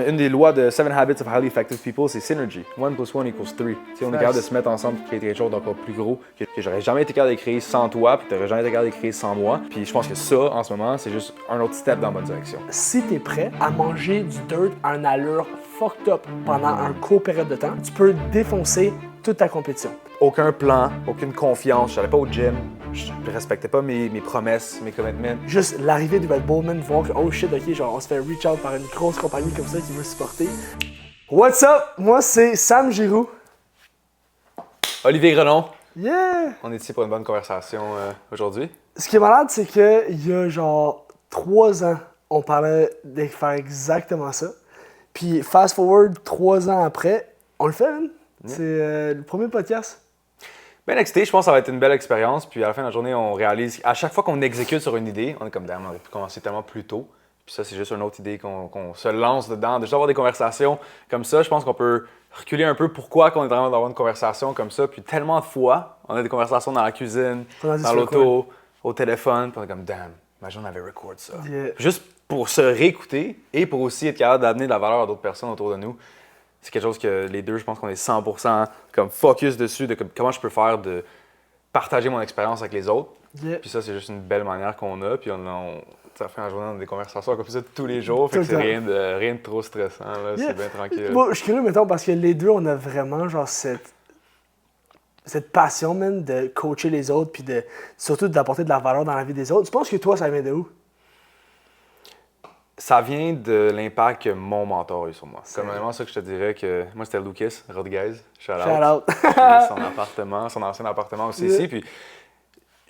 Une des lois de 7 Habits of Highly Effective People, c'est synergy. 1 + 1 = 3. On est capable de se mettre ensemble pour créer quelque chose d'encore plus gros que j'aurais jamais été capable de créer sans toi, puis que t'aurais jamais été capable de créer sans moi. Puis je pense que ça, en ce moment, c'est juste un autre step dans la bonne direction. Si t'es prêt à manger du dirt à une allure fucked up pendant un court période de temps, tu peux défoncer toute ta compétition. Aucun plan, aucune confiance, j'allais pas au gym, je respectais pas mes promesses, mes commitments. Juste l'arrivée du Red Bull, man, voir que oh shit, ok, genre on se fait reach out par une grosse compagnie comme ça qui veut supporter. What's up? Moi c'est Sam Giroux. Olivier Grenon, Yeah! on est ici pour une bonne conversation aujourd'hui. Ce qui est malade, c'est qu'il y a genre 3 ans, on parlait de faire exactement ça. Puis fast forward 3 ans après, on le fait, man. C'est le premier podcast. Bien excité, je pense que ça va être une belle expérience. Puis à la fin de la journée, on réalise, à chaque fois qu'on exécute sur une idée, on est comme, damn, on aurait pu commencer tellement plus tôt. Puis ça, c'est juste une autre idée qu'on se lance dedans. Déjà avoir des conversations comme ça, je pense qu'on peut reculer un peu pourquoi qu'on est en train d'avoir une conversation comme ça. Puis tellement de fois, on a des conversations dans la cuisine, dans l'auto, au téléphone. Puis on est comme, damn, imagine on avait record ça. Yeah. Juste pour se réécouter et pour aussi être capable d'amener de la valeur à d'autres personnes autour de nous. C'est quelque chose que les deux, je pense qu'on est 100% comme focus dessus, de comment je peux faire de partager mon expérience avec les autres. Yeah. Puis ça, c'est juste une belle manière qu'on a. Puis ça fait en journée, on a des conversations comme ça tous les jours. Fait que c'est rien de trop stressant. Là. Yeah. C'est bien tranquille. Bon, je suis curieux, mettons, parce que les deux, on a vraiment genre cette passion, man, de coacher les autres, puis surtout d'apporter de la valeur dans la vie des autres. Tu penses que toi, ça vient de où? Ça vient de l'impact que mon mentor a eu sur moi. C'est comme vraiment ça que je te dirais que moi, c'était Lucas Rodriguez. Shout out. Son ancien appartement aussi ici. Puis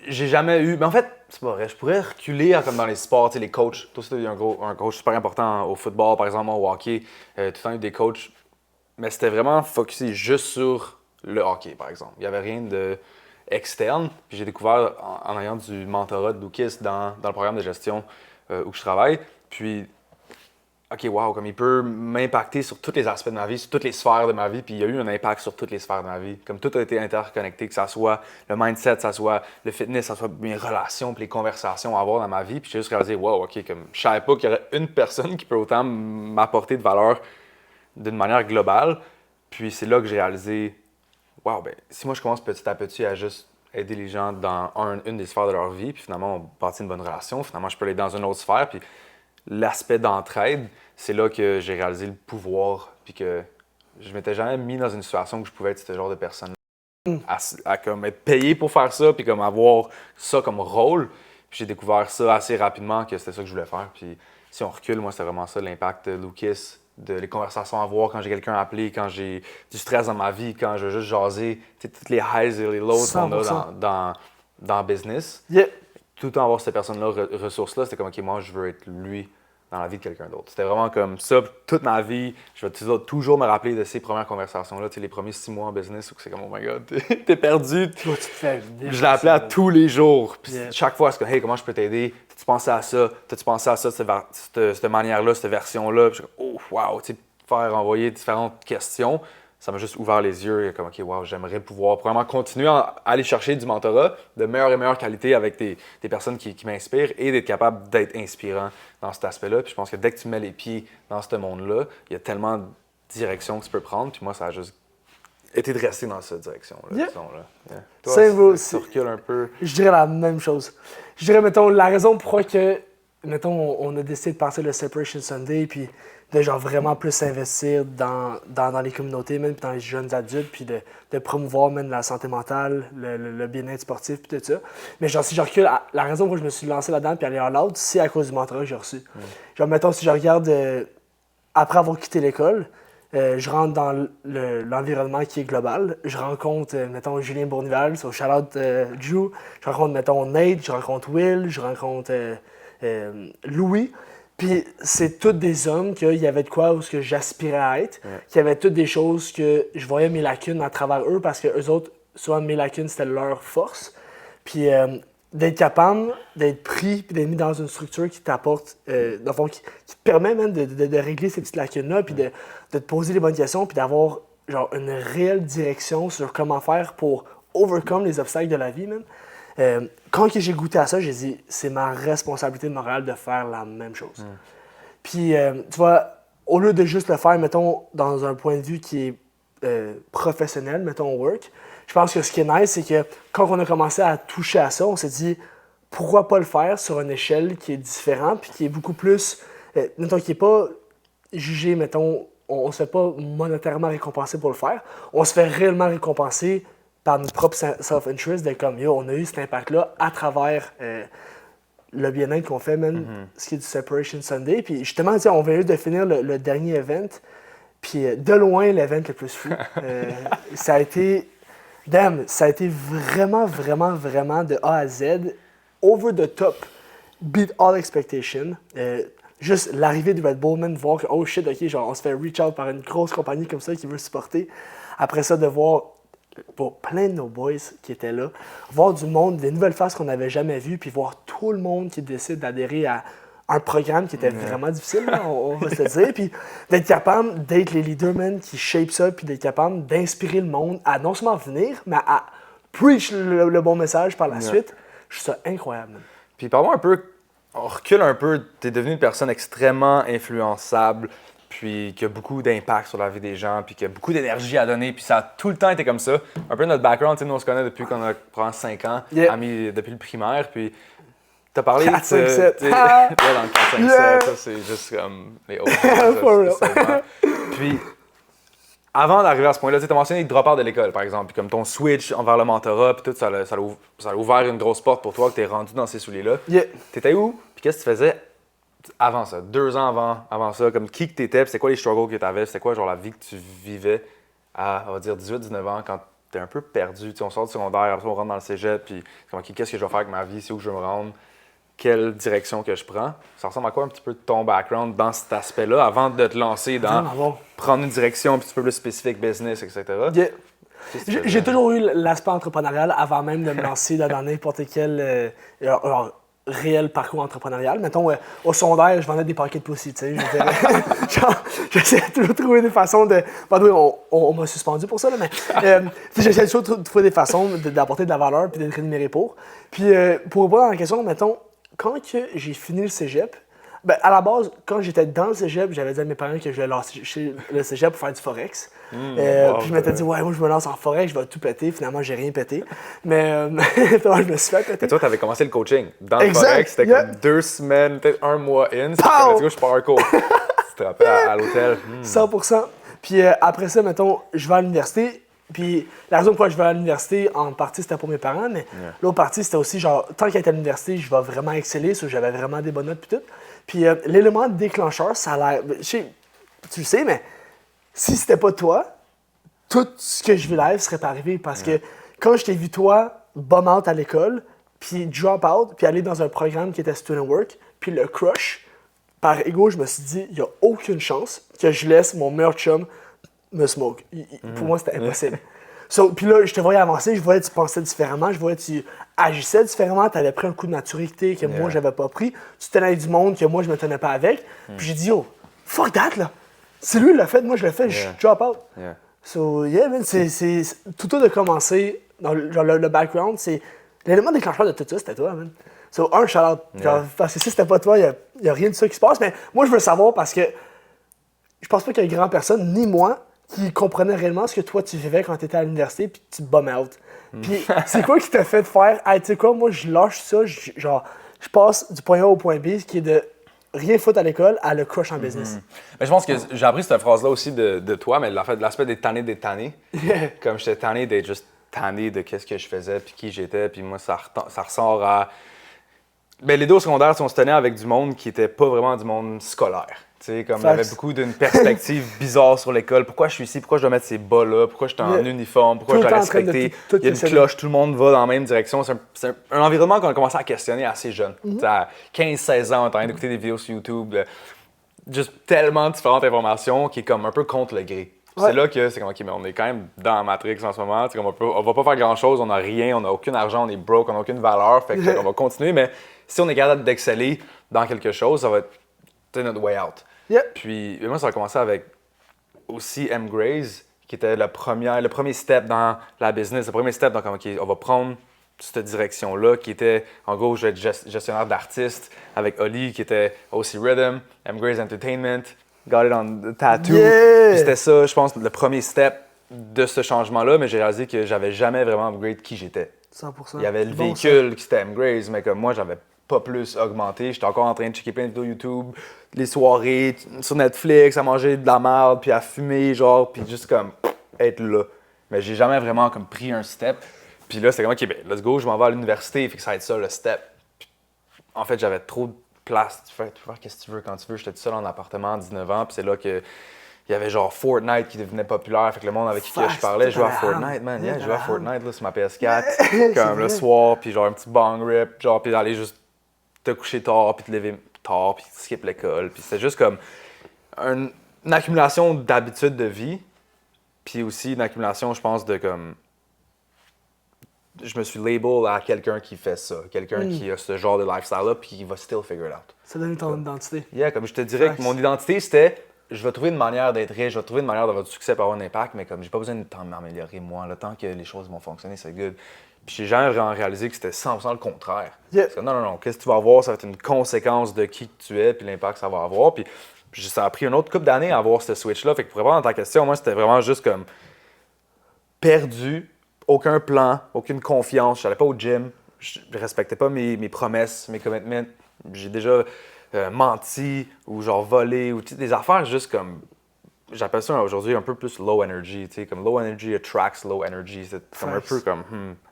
j'ai jamais eu. Mais en fait, c'est pas vrai. Je pourrais reculer comme dans les sports, tu sais, les coachs. Toi aussi, tu as eu un coach super important au football, par exemple, au hockey. Tout le temps eu des coachs. Mais c'était vraiment focusé juste sur le hockey, par exemple. Il n'y avait rien d'externe. Puis j'ai découvert en ayant du mentorat de Lucas dans le programme de gestion où je travaille. Puis, OK, wow, comme il peut m'impacter sur tous les aspects de ma vie, sur toutes les sphères de ma vie, puis il y a eu un impact sur toutes les sphères de ma vie. Comme tout a été interconnecté, que ça soit le mindset, que ça soit le fitness, que ça soit mes relations, puis les conversations à avoir dans ma vie. Puis j'ai juste réalisé, wow, OK, comme je savais pas qu'il y aurait une personne qui peut autant m'apporter de valeur d'une manière globale. Puis c'est là que j'ai réalisé, wow, ben si moi je commence petit à petit à juste aider les gens dans une des sphères de leur vie, puis finalement on bâtit une bonne relation, finalement je peux aller dans une autre sphère, puis l'aspect d'entraide, c'est là que j'ai réalisé le pouvoir, puis que je m'étais jamais mis dans une situation où je pouvais être ce genre de personne à comme être payé pour faire ça, puis comme avoir ça comme rôle. Puis j'ai découvert ça assez rapidement que c'était ça que je voulais faire. Puis si on recule, moi c'était vraiment ça l'impact de Lucas, de les conversations à avoir quand j'ai quelqu'un à appeler, quand j'ai du stress dans ma vie, quand je veux juste jaser, toutes les highs et les lows qu'on a dans le business. Yeah. Tout le temps avoir cette personne-là, ressource-là, c'était comme, OK, moi, je veux être lui dans la vie de quelqu'un d'autre. C'était vraiment comme ça. Toute ma vie, je vais toujours me rappeler de ces premières conversations-là, tu sais, les premiers 6 mois en business où c'est comme, oh my God, t'es perdu. Toi, tu te fais Je l'appelais à tous les jours. Puis chaque fois, c'est comme, hey, comment je peux t'aider? T'as-tu pensé à ça? T'as-tu pensé à ça, cette manière-là, cette version-là? Puis je suis comme, oh, wow, tu sais, faire envoyer différentes questions. Ça m'a juste ouvert les yeux et comme, OK, wow, j'aimerais pouvoir vraiment continuer à aller chercher du mentorat de meilleure et meilleure qualité avec des personnes qui m'inspirent et d'être capable d'être inspirant dans cet aspect-là. Puis je pense que dès que tu mets les pieds dans ce monde-là, il y a tellement de directions que tu peux prendre. Puis moi, ça a juste été de rester dans cette direction-là. Yeah. Yeah. Toi, tu recules un peu. Je dirais la même chose. Je dirais, mettons, la raison pourquoi que, mettons, on a décidé de passer le Separation Sunday, puis de genre vraiment plus s'investir dans les communautés, même puis dans les jeunes adultes, puis de promouvoir même la santé mentale, le bien-être sportif, puis tout ça. Mais genre, si je recule, la raison pour laquelle je me suis lancé là-dedans puis aller all out, c'est à cause du mentorat que j'ai reçu. Genre, mettons, si je regarde, après avoir quitté l'école, je rentre dans l'environnement qui est global. Je rencontre, mettons, Julien Bournival, so shout-out Drew. Je rencontre, mettons, Nate, je rencontre Will, je rencontre Louis. Puis c'est tous des hommes qu'il y avait de quoi où j'aspirais à être, qu'il y avait toutes des choses que je voyais mes lacunes à travers eux parce que eux autres, souvent mes lacunes, c'était leur force. Puis d'être capable d'être pris puis d'être mis dans une structure qui t'apporte, dans le fond, qui te permet même de régler ces petites lacunes-là, puis de te poser les bonnes questions, puis d'avoir genre une réelle direction sur comment faire pour overcome les obstacles de la vie, même. Quand j'ai goûté à ça, j'ai dit c'est ma responsabilité morale de faire la même chose. Puis, tu vois, au lieu de juste le faire, mettons, dans un point de vue qui est professionnel, mettons, work, je pense que ce qui est nice, c'est que quand on a commencé à toucher à ça, on s'est dit, pourquoi pas le faire sur une échelle qui est différente, puis qui est beaucoup plus, mettons, qui n'est pas jugé, mettons, on ne se fait pas monétairement récompenser pour le faire, on se fait réellement récompenser par notre propre self-interest de comme, yo, on a eu cet impact-là à travers le bien-être qu'on fait, même, ce qui est du Separation Sunday. Puis justement, on vient juste de finir le dernier event, puis de loin, l'event le plus fou. Ça a été vraiment, vraiment, vraiment de A à Z, over the top, beat all expectation. Juste l'arrivée du Red Bull, man, voir que, oh shit, ok, genre, on se fait reach out par une grosse compagnie comme ça qui veut supporter. Après ça, de voir plein de nos boys qui étaient là, voir du monde, des nouvelles faces qu'on n'avait jamais vues, puis voir tout le monde qui décide d'adhérer à un programme qui était vraiment difficile, là, on va se le dire, puis d'être capable d'être les leaders, man, qui shape ça, puis d'être capable d'inspirer le monde à non seulement venir, mais à preach le bon message par la suite. Je trouve ça incroyable, man. Puis parle-moi un peu, on recule un peu, t'es devenu une personne extrêmement influençable, puis qui a beaucoup d'impact sur la vie des gens, puis qui a beaucoup d'énergie à donner, puis ça a tout le temps été comme ça. Un peu notre background, tu sais, nous on se connaît depuis qu'on a probablement 5 ans, amis depuis le primaire, puis t'as parlé 4, 5, 7. Ouais, dans le 4, 5, 7, ça c'est juste comme les autres. Puis, avant d'arriver à ce point-là, tu as mentionné le drop-out de l'école, par exemple, puis comme ton switch envers le mentorat, puis tout, ça a ouvert une grosse porte pour toi, que t'es rendu dans ces souliers-là. T'étais où? Puis qu'est-ce que tu faisais avant ça, 2 ans avant ça, comme qui que t'étais, puis c'est quoi les struggles que t'avais, c'était quoi genre la vie que tu vivais à, on va dire, 18-19 ans, quand t'es un peu perdu, tu sais, on sort du secondaire, après on rentre dans le cégep, puis comme, okay, qu'est-ce que je vais faire avec ma vie, c'est où je veux me rendre, quelle direction que je prends. Ça ressemble à quoi un petit peu de ton background dans cet aspect-là, avant de te lancer dans prendre une direction un petit peu plus spécifique, business, etc. J'ai toujours eu l'aspect entrepreneurial avant même de me lancer dans n'importe quel réel parcours entrepreneurial. Mettons, au secondaire, je vendais des paquets de pussy, tu sais. J'essayais toujours de trouver des façons de... on m'a suspendu pour ça, là, mais j'essayais toujours de trouver des façons d'apporter de la valeur puis d'être rémunéré pour. Puis, pour répondre à la question, mettons, quand j'ai fini le cégep, ben, à la base, quand j'étais dans le cégep, j'avais dit à mes parents que je voulais lancer le cégep pour faire du forex. Puis je m'étais dit, ouais, moi je me lance en forex, je vais tout péter. Finalement, j'ai rien pété. Mais je me suis fait péter. Et toi, tu avais commencé le coaching. Dans le forex, c'était comme 2 semaines, peut-être 1 mois in. C'était je pars un cours. Tu te rappelles à l'hôtel. 100%. Puis après ça, mettons, je vais à l'université. Puis la raison pourquoi je vais à l'université, en partie, c'était pour mes parents, mais l'autre partie, c'était aussi genre, tant qu'à être à l'université, je vais vraiment exceller, j'avais vraiment des bonnes notes puis tout. Puis l'élément déclencheur, ça a l'air... Tu le sais, mais si c'était pas toi, tout ce que je vis live serait pas arrivé. Parce que quand je t'ai vu toi, bum out à l'école, puis drop out, puis aller dans un programme qui était Student Work, puis le crush, par ego, je me suis dit, il n'y a aucune chance que je laisse mon meilleur chum me smoke. Pour moi, c'était impossible. Puis là, je te voyais avancer, je voyais que tu pensais différemment, je voyais que tu agissais différemment, tu avais pris un coup de maturité que moi, j'avais pas pris. Tu tenais du monde que moi, je me tenais pas avec. Puis j'ai dit, oh, fuck that, là. C'est lui qui l'a fait, moi, je l'ai fait, je drop out. So, yeah, man, c'est tout de commencer, dans le background, c'est l'élément déclencheur de tout ça, c'était toi, man. So, shout-out. Parce que si c'était pas toi, il n'y a rien de ça qui se passe. Mais moi, je veux savoir parce que je pense pas qu'il y ait grand personne, ni moi, qui comprenait réellement ce que toi tu vivais quand tu étais à l'université puis tu bum out. Puis c'est quoi qui t'a fait de faire, hey, tu sais quoi, moi je lâche ça, je passe du point A au point B, qui est de rien foutre à l'école à le crush en business. Mais je pense que j'ai appris cette phrase-là aussi de toi, mais l'aspect d'être tanné. Comme j'étais tanné d'être juste tanné de qu'est-ce que je faisais puis qui j'étais, puis moi ça ressort à... Ben, les 2 au secondaire, on se tenait avec du monde qui était pas vraiment du monde scolaire. T'sais, comme il y avait beaucoup d'une perspective bizarre sur l'école. Pourquoi je suis ici? Pourquoi je dois mettre ces bas-là? Pourquoi je suis en uniforme? Pourquoi je dois respecter? Il y a une cloche, tout le monde va dans la même direction. C'est un environnement qu'on a commencé à questionner assez jeune. À 15-16 ans, on est en train d'écouter des vidéos sur YouTube. Juste tellement différentes informations qui est comme un peu contre le gré. C'est là que c'est comme, OK, mais on est quand même dans Matrix en ce moment. On va pas faire grand-chose, on n'a rien, on n'a aucun argent, on est broke, on n'a aucune valeur. Fait qu'on va continuer, mais si on est capable d'exceller dans quelque chose, ça va être notre way out. Puis moi, ça a commencé avec aussi M. Graze, qui était le premier step dans la business, le premier step dans comme, OK, on va prendre cette direction-là, qui était, en gros, je vais être gestionnaire d'artistes avec Oli, qui était aussi Rhythm, M. Graze Entertainment. got it on tattoo. Yeah! Puis c'était ça, je pense, le premier step de ce changement-là, mais j'ai réalisé que j'avais jamais vraiment upgrade qui j'étais. 100%. Il y avait le véhicule qui c'était upgrade, mais comme moi, j'avais pas plus augmenté. J'étais encore en train de checker plein de vidéos YouTube, les soirées sur Netflix, à manger de la merde, puis à fumer, genre, puis juste comme être là. Mais j'ai jamais vraiment comme pris un step. Puis là, c'était comme, OK, ben, let's go, je m'en vais à l'université, fait que ça va être ça, le step. Puis, en fait, j'avais trop de place. Tu peux faire ce que tu veux quand tu veux. J'étais tout seul en appartement à 19 ans, puis c'est là que il y avait genre Fortnite qui devenait populaire. Fait que le monde avec qui je parlais jouait à Fortnite, man. Yeah, je jouais à Fortnite là, sur ma PS4, comme le soir, puis genre un petit bong rip, genre, puis d'aller juste te coucher tard, puis te lever tard, puis skip l'école. Puis c'était juste comme une accumulation d'habitudes de vie, puis aussi une accumulation, je pense, de comme. Je me suis label à quelqu'un qui fait ça, quelqu'un qui a ce genre de lifestyle-là, puis qui va still figure it out. Ça donne ton identité. Yeah, comme je te dirais que mon identité, c'était je vais trouver une manière d'être riche, je vais trouver une manière d'avoir du succès pour avoir un impact, mais comme j'ai pas besoin de tant m'améliorer moi, le temps que les choses vont fonctionner, c'est good. Puis j'ai jamais vraiment réalisé que c'était 100% le contraire. Yeah. Parce que non, qu'est-ce que tu vas avoir, ça va être une conséquence de qui tu es, puis l'impact que ça va avoir. Puis ça a pris une autre couple d'années à avoir ce switch-là. Fait que pour répondre à ta question, moi, c'était vraiment juste comme perdu, aucun plan, aucune confiance. Je n'allais pas au gym, je respectais pas mes promesses, mes commitments. J'ai déjà menti ou genre volé ou des affaires juste comme. J'appelle ça aujourd'hui un peu plus low energy, tu sais, comme low energy attracts low energy. C'est comme un peu comme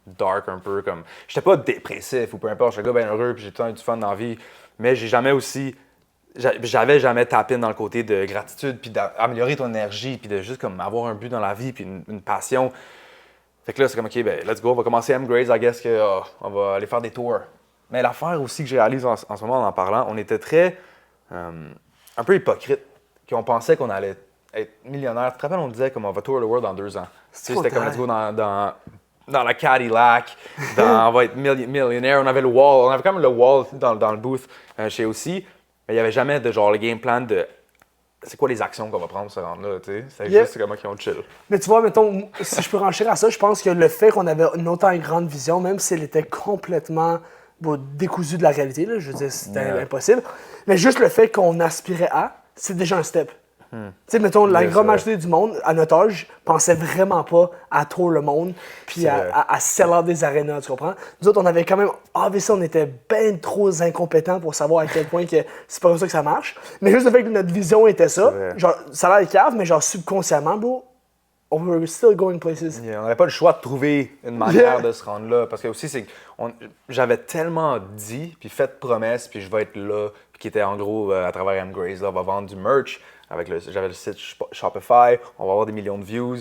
dark, un peu comme. J'étais pas dépressif ou peu importe, je suis un gars bien heureux puis j'ai tout le temps eu du fun dans la vie, mais j'ai jamais aussi. J'avais jamais tapé dans le côté de gratitude puis d'améliorer ton énergie puis de juste comme avoir un but dans la vie puis une passion. Fait que là, c'est comme, OK, ben, let's go, on va commencer M-Grades, I guess on va aller faire des tours. Mais l'affaire aussi que j'ai réalisé en ce moment en parlant, on était très, un peu hypocrite, qu'on pensait qu'on allait être millionnaire. Tu te rappelles, on disait comme on va tour the world dans 2 ans. C'était comme, let's go dans la Cadillac, on va être millionnaire. On avait le wall, on avait quand même le wall dans le booth chez aussi, mais il n'y avait jamais de genre le game plan de c'est quoi les actions qu'on va prendre pour se rendre là, tu sais? C'est juste comment ils ont chill. Mais tu vois, mettons, si je peux renchérir à ça, je pense que le fait qu'on avait une autant grande vision, même si elle était complètement décousue de la réalité, là, je veux dire, c'était impossible, mais juste le fait qu'on aspirait à, c'est déjà un step. Tu sais, mettons, la grande majorité du monde, à notre âge, pensait vraiment pas à tour le monde puis à sell out des arénas, tu comprends? Nous autres, on avait quand même, obviously, on était bien trop incompétents pour savoir à quel point que c'est pas comme ça que ça marche. Mais juste le fait que notre vision était ça, genre, ça a l'air cave, mais genre, subconsciemment, bro, we were still going places. Yeah, on n'avait pas le choix de trouver une manière de se rendre là. Parce que aussi, c'est que j'avais tellement dit, puis fait de promesses, puis je vais être là, puis qui était en gros, à travers M-Grades, là, on va vendre du merch. J'avais le site Shopify, on va avoir des millions de views,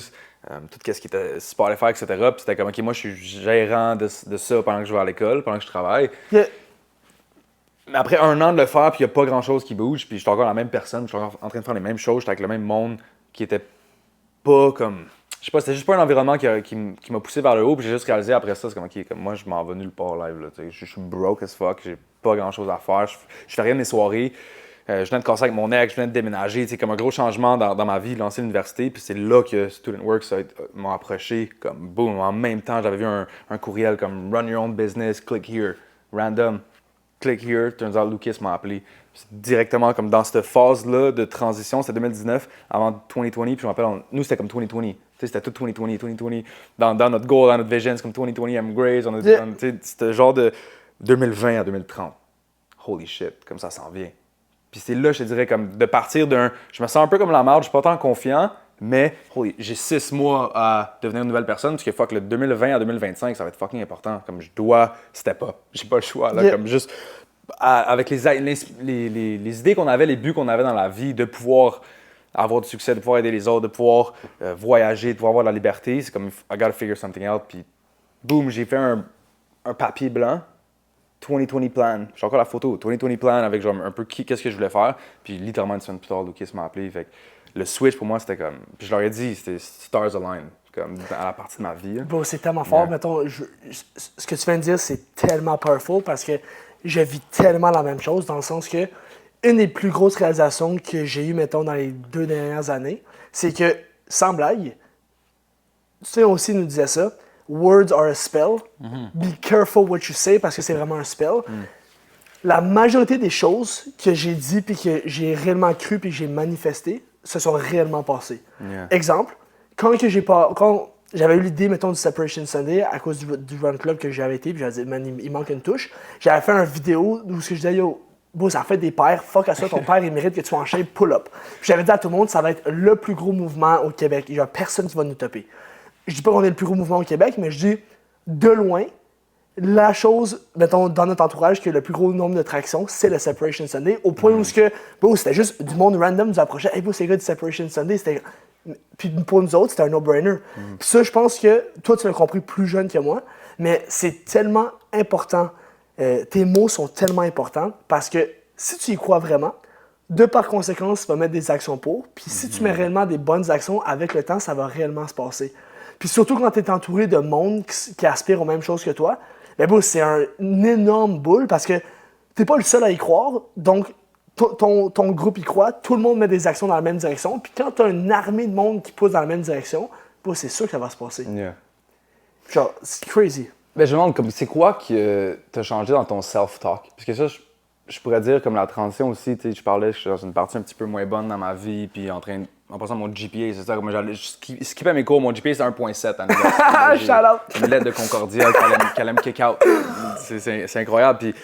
tout ce qui était Spotify, etc. Puis c'était comme, OK, moi, je suis gérant de ça pendant que je vais à l'école, pendant que je travaille. Yeah. Mais après 1 an de le faire, puis il n'y a pas grand-chose qui bouge, puis je suis encore la même personne, je suis encore en train de faire les mêmes choses, j'étais avec le même monde qui était pas comme. Je sais pas, c'était juste pas un environnement qui m'a poussé vers le haut, puis j'ai juste réalisé après ça, c'est comme, OK, comme moi, je m'en vais nulle part live, là, je suis broke as fuck, j'ai pas grand-chose à faire, je fais rien de mes soirées. Je venais de casser avec mon ex, je venais de déménager, c'est comme un gros changement dans ma vie, lancer l'université, puis c'est là que StudentWorks m'a approché, comme boum, en même temps, j'avais vu un courriel comme Run your own business, click here, random, click here, turns out Lucas m'a appelé. C'est directement comme dans cette phase-là de transition, c'était 2019, avant 2020, puis je me rappelle, nous c'était comme 2020, c'était tout 2020, dans notre goal, dans notre vision, c'est comme 2020 M-Grades, c'était genre de 2020 à 2030. Holy shit, comme ça s'en vient. Puis c'est là, je te dirais, comme de partir d'un. Je me sens un peu comme la marde, je suis pas tant confiant, mais j'ai 6 mois à devenir une nouvelle personne, parce que fuck, le 2020 à 2025, ça va être fucking important. Comme je dois step up. J'ai pas le choix, là. Comme juste. Avec les idées qu'on avait, les buts qu'on avait dans la vie, de pouvoir avoir du succès, de pouvoir aider les autres, de pouvoir voyager, de pouvoir avoir de la liberté, c'est comme, I gotta figure something out. Puis, boum, j'ai fait un papier blanc. 2020 plan. J'ai encore la photo. 2020 plan avec genre un peu qu'est-ce que je voulais faire. Puis littéralement une semaine plus tard, Lucas m'a appelé. Fait que le switch pour moi, c'était comme. Puis je leur ai dit, c'était stars align, comme à la partie de ma vie. Bon, c'est tellement fort. Mettons, ce que tu viens de dire, c'est tellement powerful parce que je vis tellement la même chose dans le sens que une des plus grosses réalisations que j'ai eues, mettons, dans les 2 dernières années, c'est que, sans blague, tu sais, aussi nous disait ça. Words are a spell. Be careful what you say parce que c'est vraiment un spell. la majorité des choses que j'ai dit puis que j'ai réellement cru puis que j'ai manifesté se sont réellement passées. Yeah. Exemple, quand j'avais eu l'idée, mettons, du Separation Sunday à cause du Run Club que j'avais été, puis j'avais dit, man, il manque une touche. J'avais fait une vidéo où je disais, yo, bro, ça fait des paires, fuck à ça, ton père, il mérite que tu sois en shape, pull up. Puis j'avais dit à tout le monde, ça va être le plus gros mouvement au Québec. Il n'y a personne qui va nous taper. Je dis pas qu'on est le plus gros mouvement au Québec, mais je dis, de loin, la chose, mettons, dans notre entourage, qui a le plus gros nombre de tractions, c'est le Separation Sunday, au point où c'était juste du monde random nous approchait. Hey, bro, c'est le gars du Separation Sunday. Puis pour nous autres, c'était un no-brainer. Puis ça, je pense que toi, tu l'as compris plus jeune que moi, mais c'est tellement important. Tes mots sont tellement importants parce que si tu y crois vraiment, de par conséquence, tu vas mettre des actions pour. Puis si tu mets réellement des bonnes actions, avec le temps, ça va réellement se passer. Puis surtout quand tu es entouré de monde qui aspire aux mêmes choses que toi, ben bon, c'est un énorme boule parce que t'es pas le seul à y croire, donc ton groupe y croit, tout le monde met des actions dans la même direction, puis quand t'as une armée de monde qui pousse dans la même direction, bon, c'est sûr que ça va se passer. Yeah. Genre, c'est crazy. Ben, je me demande, comme, c'est quoi qui t'a changé dans ton self-talk? Parce que ça, je pourrais dire, comme la transition aussi, tu sais, je parlais, je suis dans une partie un petit peu moins bonne dans ma vie, puis en passant mon GPA, c'est ça, comme je skippais mes cours, mon GPA c'est 1.7. Shout out! Une lettre de Concordia qu'elle allait me kick out. C'est incroyable. Puis,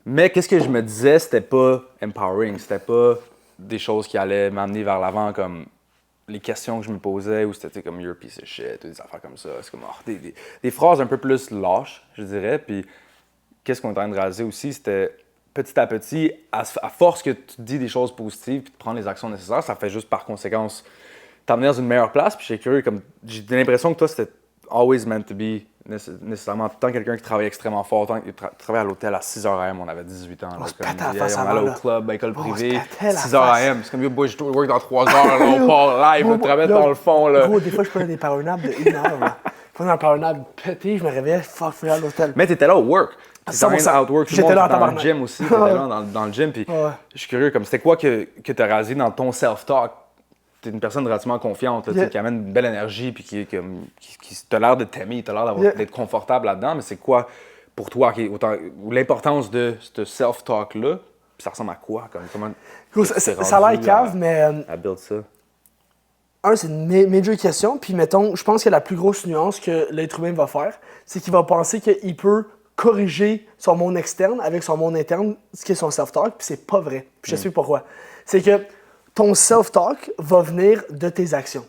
mais qu'est-ce que je me disais, c'était pas empowering, c'était pas des choses qui allaient m'amener vers l'avant, comme les questions que je me posais, ou c'était comme you're a piece of shit, ou des affaires comme ça. C'est comme des phrases un peu plus lâches, je dirais. Puis, qu'est-ce qu'on est en train de réaliser aussi, c'était petit à petit, à force que tu dis des choses positives puis de prendre les actions nécessaires, ça fait juste par conséquence t'emmener dans une meilleure place. Puis j'ai curieux, comme j'ai l'impression que toi, c'était always meant to be, nécessairement. Tant quelqu'un qui travaille extrêmement fort, tant qu'il travaille à l'hôtel à 6h AM, on avait 18 ans. Là, on allait au club, école privée, 6h AM. C'est comme, yo, boy, je dois work dans 3 heures, là, on part live, te remettre dans le fond. Là. Gros, des fois, je prenais des power naps de 1 heure. Là. Je prenais un power nap pété, je me réveillais, fuck, je suis à l'hôtel. Mais t'étais là au work. J'étais là dans le gym aussi, t'étais là dans le gym. Puis je suis curieux, comme c'était quoi que t'as réalisé dans ton self-talk? T'es une personne relativement confiante, là, qui amène une belle énergie, puis qui t'as l'air de t'aimer, t'as l'air d'être confortable là-dedans, mais c'est quoi pour toi l'importance de ce self-talk-là? Puis ça ressemble à quoi? Ça a l'air cave, mais. À build ça. C'est une major question, puis mettons, je pense que la plus grosse nuance que l'être humain va faire, c'est qu'il va penser qu'il peut corriger son monde externe avec son monde interne, ce qui est son self-talk, puis c'est pas vrai. Puis je sais pourquoi. C'est que ton self-talk va venir de tes actions.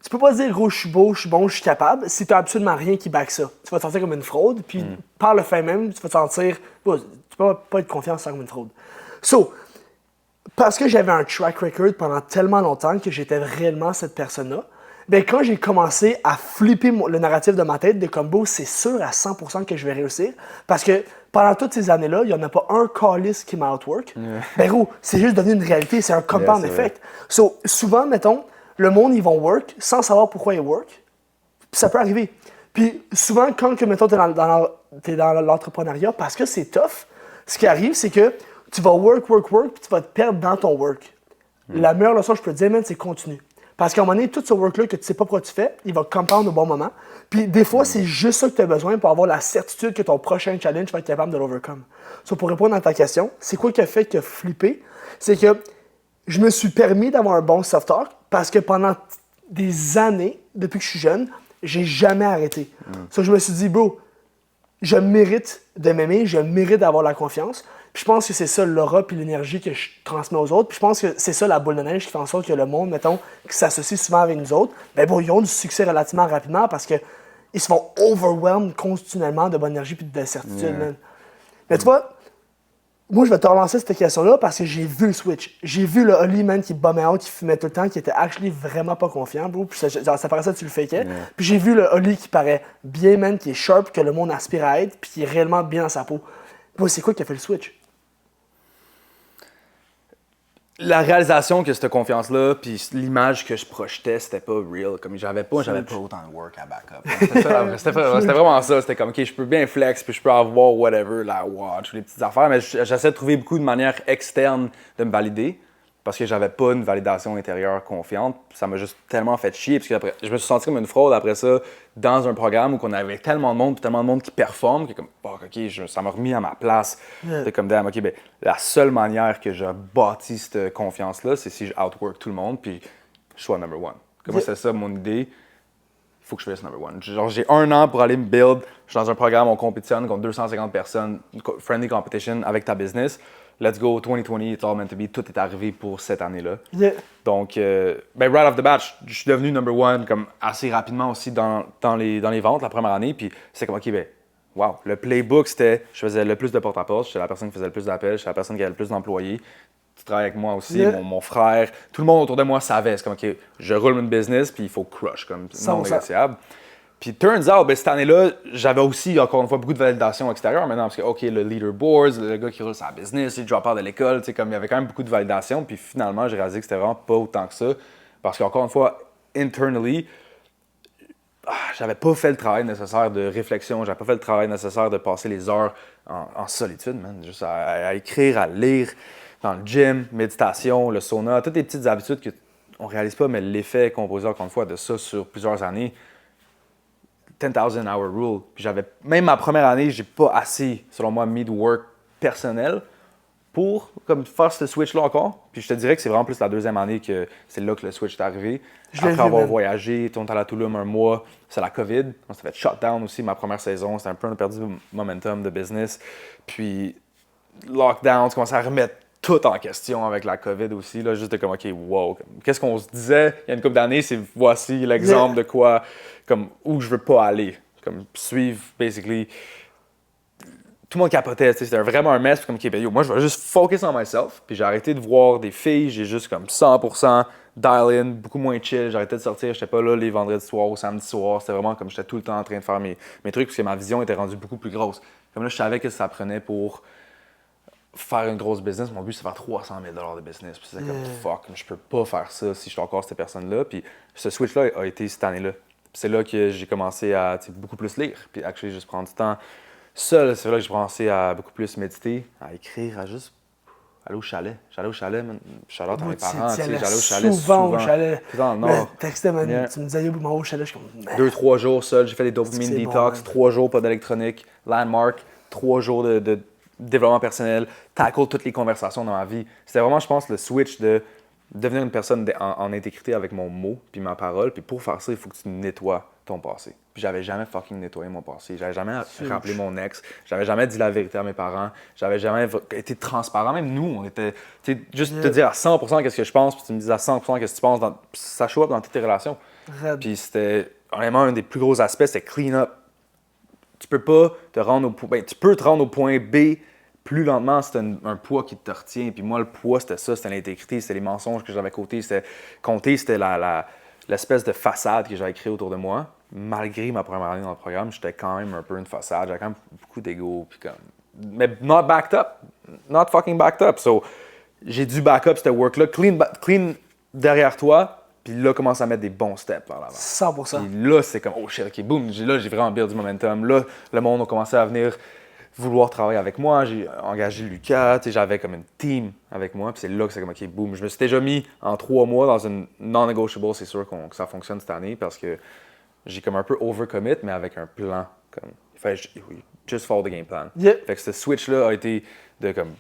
Tu peux pas dire, gros, je suis beau, je suis bon, je suis capable, si tu n'as absolument rien qui back ça. Tu vas te sentir comme une fraude, puis par le fait même, tu vas te sentir, tu peux pas être confiant comme une fraude. So, parce que j'avais un track record pendant tellement longtemps que j'étais réellement cette personne-là, ben quand j'ai commencé à flipper le narratif de ma tête de combo, c'est sûr à 100% que je vais réussir. Parce que pendant toutes ces années-là, il n'y en a pas un calice qui m'a outwork. Ben gros, c'est juste devenu une réalité, c'est un compound effect. So, souvent, mettons, le monde, ils vont work sans savoir pourquoi ils work. Puis ça peut arriver. Puis souvent, quand mettons, t'es dans l'entrepreneuriat, parce que c'est tough, ce qui arrive, c'est que tu vas work, puis tu vas te perdre dans ton work. La meilleure leçon que je peux te dire, man, c'est continue. Parce qu'à un moment donné, tout ce work-là que tu sais pas pourquoi tu fais, il va compound au bon moment. Puis des fois, c'est juste ça que tu as besoin pour avoir la certitude que ton prochain challenge va être capable de l'overcome. So, pour répondre à ta question, c'est quoi qui a fait que flipper? C'est que je me suis permis d'avoir un bon self-talk parce que pendant des années, depuis que je suis jeune, j'ai jamais arrêté. So, je me suis dit, bro, je mérite de m'aimer, je mérite d'avoir la confiance. Puis je pense que c'est ça l'aura puis l'énergie que je transmets aux autres. Puis je pense que c'est ça la boule de neige qui fait en sorte que le monde, mettons, qui s'associe souvent avec nous autres, ben bon, ils ont du succès relativement rapidement parce qu'ils se font overwhelm continuellement de bonne énergie puis de certitude, man. Mais tu vois, moi je vais te relancer cette question-là parce que j'ai vu le switch. J'ai vu le Oli, man, qui bummait out, qui fumait tout le temps, qui était actually vraiment pas confiant, bro. Puis ça paraissait que tu le fakais. Puis j'ai vu le Oli qui paraît bien, man, qui est sharp, que le monde aspire à être, puis qui est réellement bien dans sa peau. Bro, c'est quoi qui a fait le switch? La réalisation que cette confiance-là, puis l'image que je projetais, c'était pas real. Comme j'avais pas autant de work à backup. C'était vraiment ça. C'était comme, OK, je peux bien flex, puis je peux avoir whatever, la watch, les petites affaires, mais j'essaie de trouver beaucoup de manières externes de me valider. parce que j'avais pas une validation intérieure confiante. Ça m'a juste tellement fait chier, parce que après, je me suis senti comme une fraude après ça, dans un programme où on avait tellement de monde, puis tellement de monde qui performe, que comme, oh, OK, ça m'a remis à ma place. C'est comme, damn, OK, ben, la seule manière que je bâtis cette confiance-là, c'est si je outwork tout le monde, puis je sois number one. Comme moi, c'est ça mon idée. Il faut que je fasse number one. Genre, j'ai 1 an pour aller me build. Je suis dans un programme, on compétitionne contre 250 personnes, friendly competition avec ta business. Let's go, 2020, it's all meant to be. Tout est arrivé pour cette année-là. Yeah. Donc, ben, right off the bat, je suis devenu number one comme assez rapidement aussi dans les ventes la première année. Puis c'est comme, OK, ben, wow. Le playbook, c'était, je faisais le plus de porte-à-porte, j'étais la personne qui faisait le plus d'appels, j'étais la personne qui avait le plus d'employés. Tu travailles avec moi aussi, Yeah. mon frère, tout le monde autour de moi savait. C'est comme, OK, je roule une business, puis il faut crush, comme non négociable. Puis, turns out, ben, cette année-là, j'avais aussi, encore une fois, beaucoup de validation extérieure maintenant, parce que, OK, le leaderboard, le gars qui roule sa business, il drop out de l'école, tu sais, comme il y avait quand même beaucoup de validation. Puis, finalement, j'ai réalisé que c'était vraiment pas autant que ça. Parce qu'encore une fois, internally, j'avais pas fait le travail nécessaire de réflexion, j'avais pas fait le travail nécessaire de passer les heures en solitude, man, juste à écrire, à lire. Dans le gym, méditation, le sauna, toutes les petites habitudes qu'on ne réalise pas, mais l'effet composé, encore une fois, de ça sur plusieurs années, 10,000 hour rule. Puis même ma première année, j'ai pas assez, selon moi, mis de work personnel pour comme, faire ce switch-là encore. Puis je te dirais que c'est vraiment plus la deuxième année que c'est là que le switch est arrivé. Après avoir voyagé, on est allé à Tulum 1 mois, c'est la COVID. On s'est fait shutdown aussi ma première saison. C'était un peu, on a perdu le momentum de business. Puis lockdown, on commençait à remettre tout en question avec la COVID aussi, là, juste de comme, OK, wow, qu'est-ce qu'on se disait il y a une couple d'années, c'est voici l'exemple de quoi, comme, où je veux pas aller, comme, suivre, basically. Tout le monde capotait, c'était vraiment un mess, puis comme, OK, ben, yo, moi, je vais juste focus on myself, puis j'ai arrêté de voir des filles, j'ai juste comme 100% dial-in, beaucoup moins chill, j'ai arrêté de sortir, j'étais pas là les vendredis soirs ou samedi soir, c'était vraiment comme, j'étais tout le temps en train de faire mes trucs, parce que ma vision était rendue beaucoup plus grosse. Comme là, je savais que ça prenait pour faire une grosse business, mon but c'est de faire 300 000 de business. Puis c'est comme fuck, je peux pas faire ça si je suis encore cette personne-là. Puis ce switch-là a été cette année-là. Puis c'est là que j'ai commencé à beaucoup plus lire. Puis actually, juste prendre du temps seul. C'est là que j'ai commencé à beaucoup plus méditer, à écrire, à juste aller au chalet. J'allais au chalet, shout-out à mes parents. J'allais au chalet souvent. Au chalet. Dans le nord. Textais, tu me disais, yo, m'en au chalet. Je suis comme, 2-3 jours seul. J'ai fait des dopamine detox, 3 jours pas d'électronique, landmark, 3 jours de développement personnel, tackle toutes les conversations dans ma vie. C'était vraiment, je pense, le switch de devenir une personne en intégrité avec mon mot puis ma parole. Puis pour faire ça, il faut que tu nettoies ton passé. Puis j'avais jamais fucking nettoyé mon passé. J'avais jamais rappelé mon ex. J'avais jamais dit la vérité à mes parents. J'avais jamais été transparent. Même nous, on était... Juste te dire à 100% qu'est-ce que je pense, puis tu me dis à 100% qu'est-ce que tu penses. Ça show up dans toutes tes relations. Puis c'était... Honnêtement, un des plus gros aspects, c'est clean up. Tu peux pas te rendre au point... Ben, tu peux te rendre au point B plus lentement si tu as un poids qui te retient. Puis moi, le poids, c'était ça, c'était l'intégrité, c'était les mensonges que j'avais comptés, c'était l'espèce de façade que j'avais créée autour de moi. Malgré ma première année dans le programme, j'étais quand même un peu une façade, j'avais quand même beaucoup d'ego. Puis comme... Mais not backed up. Not fucking backed up. So, j'ai dû back up ce work-là, clean derrière toi, puis là, commence à mettre des bons steps vers l'avant. 100%. Puis là, c'est comme, oh shit, OK, boum, là, j'ai vraiment build du momentum. Là, le monde a commencé à venir vouloir travailler avec moi. J'ai engagé Lucas, j'avais comme une team avec moi. Puis c'est là que c'est comme, OK, boum. Je me suis déjà mis en 3 mois dans une non-negotiable. C'est sûr que ça fonctionne cette année parce que j'ai comme un peu overcommit, mais avec un plan. Comme, il fallait just follow the game plan. Yeah. Fait que ce switch-là a été de comme,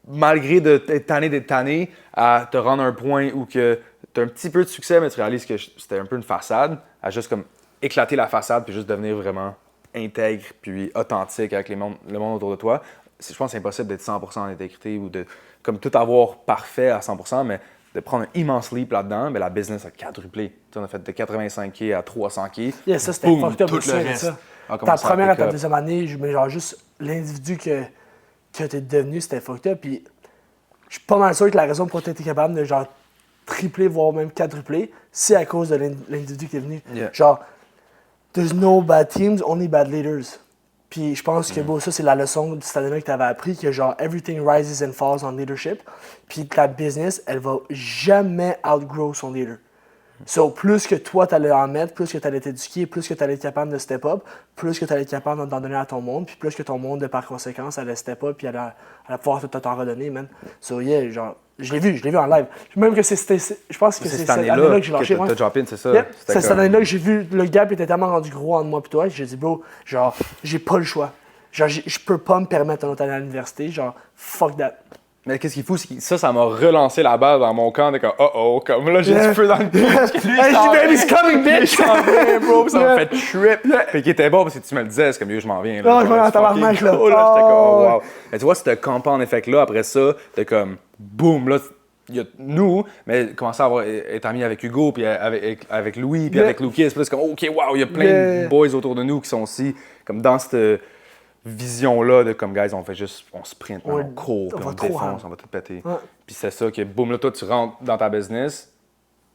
malgré d'être tanné, à te rendre à un point où que tu as un petit peu de succès, mais tu réalises que c'était un peu une façade, à juste comme éclater la façade puis juste devenir vraiment intègre puis authentique avec le monde autour de toi. Je pense que c'est impossible d'être 100% en intégrité ou de comme tout avoir parfait à 100%, mais de prendre un immense leap là-dedans, mais la business a quadruplé. On a fait de 85K à 300K. Yeah, ça, c'était fucked up aussi. Ta première à ta deuxième année, genre juste l'individu que tu es devenu, c'était fucked up. Puis je suis pas mal sûr que la raison pour laquelle tu es capable de genre tripler, voire même quadrupler, c'est à cause de l'individu qui est venu. Yeah. Genre, there's no bad teams, only bad leaders. Puis je pense que ça, c'est la leçon de cette année-là que tu avais appris, que genre, everything rises and falls on leadership. Puis ta business, elle va jamais outgrow son leader. So, plus que toi, tu allais en mettre, plus que tu allais t'éduquer, plus que tu allais être capable de step up, plus que tu allais être capable d'en donner à ton monde, puis plus que ton monde, par conséquence, allait step up, puis allait pouvoir t'en redonner, man. So, yeah, genre, je l'ai vu en live. Même que je pense que c'est cette année-là que j'ai lâché. T'as drop in, c'est ça? Yep. C'est cette année-là que j'ai vu le gap était tellement rendu gros entre moi et toi, j'ai dit, bro, genre, j'ai pas le choix. Genre, je peux pas me permettre un autre année à l'université, genre, fuck that. Mais qu'est-ce qu'il faut, c'est que ça m'a relancé la balle dans mon camp de comme comme là j'ai du feu dans le cul. Parce que lui, baby's coming, bitch! Bro, ça m'a fait trip. Puis qui était bon parce que tu me le disais, c'est comme je m'en viens. Là, je m'en viens en tabarnak, là. J'étais comme wow. Mais tu vois, ce compound effect-là, après ça, t'es comme boum, là, il y a nous, mais commencer à être amis avec Hugo, puis avec Louis, puis avec Lucas. Puis là, c'est comme ok, wow, il y a plein de boys autour de nous qui sont aussi comme dans cette vision-là de comme, guys, on sprint, on court, puis on défonce, on va tout péter. Ouais. Puis c'est ça que, boum, là, toi, tu rentres dans ta business,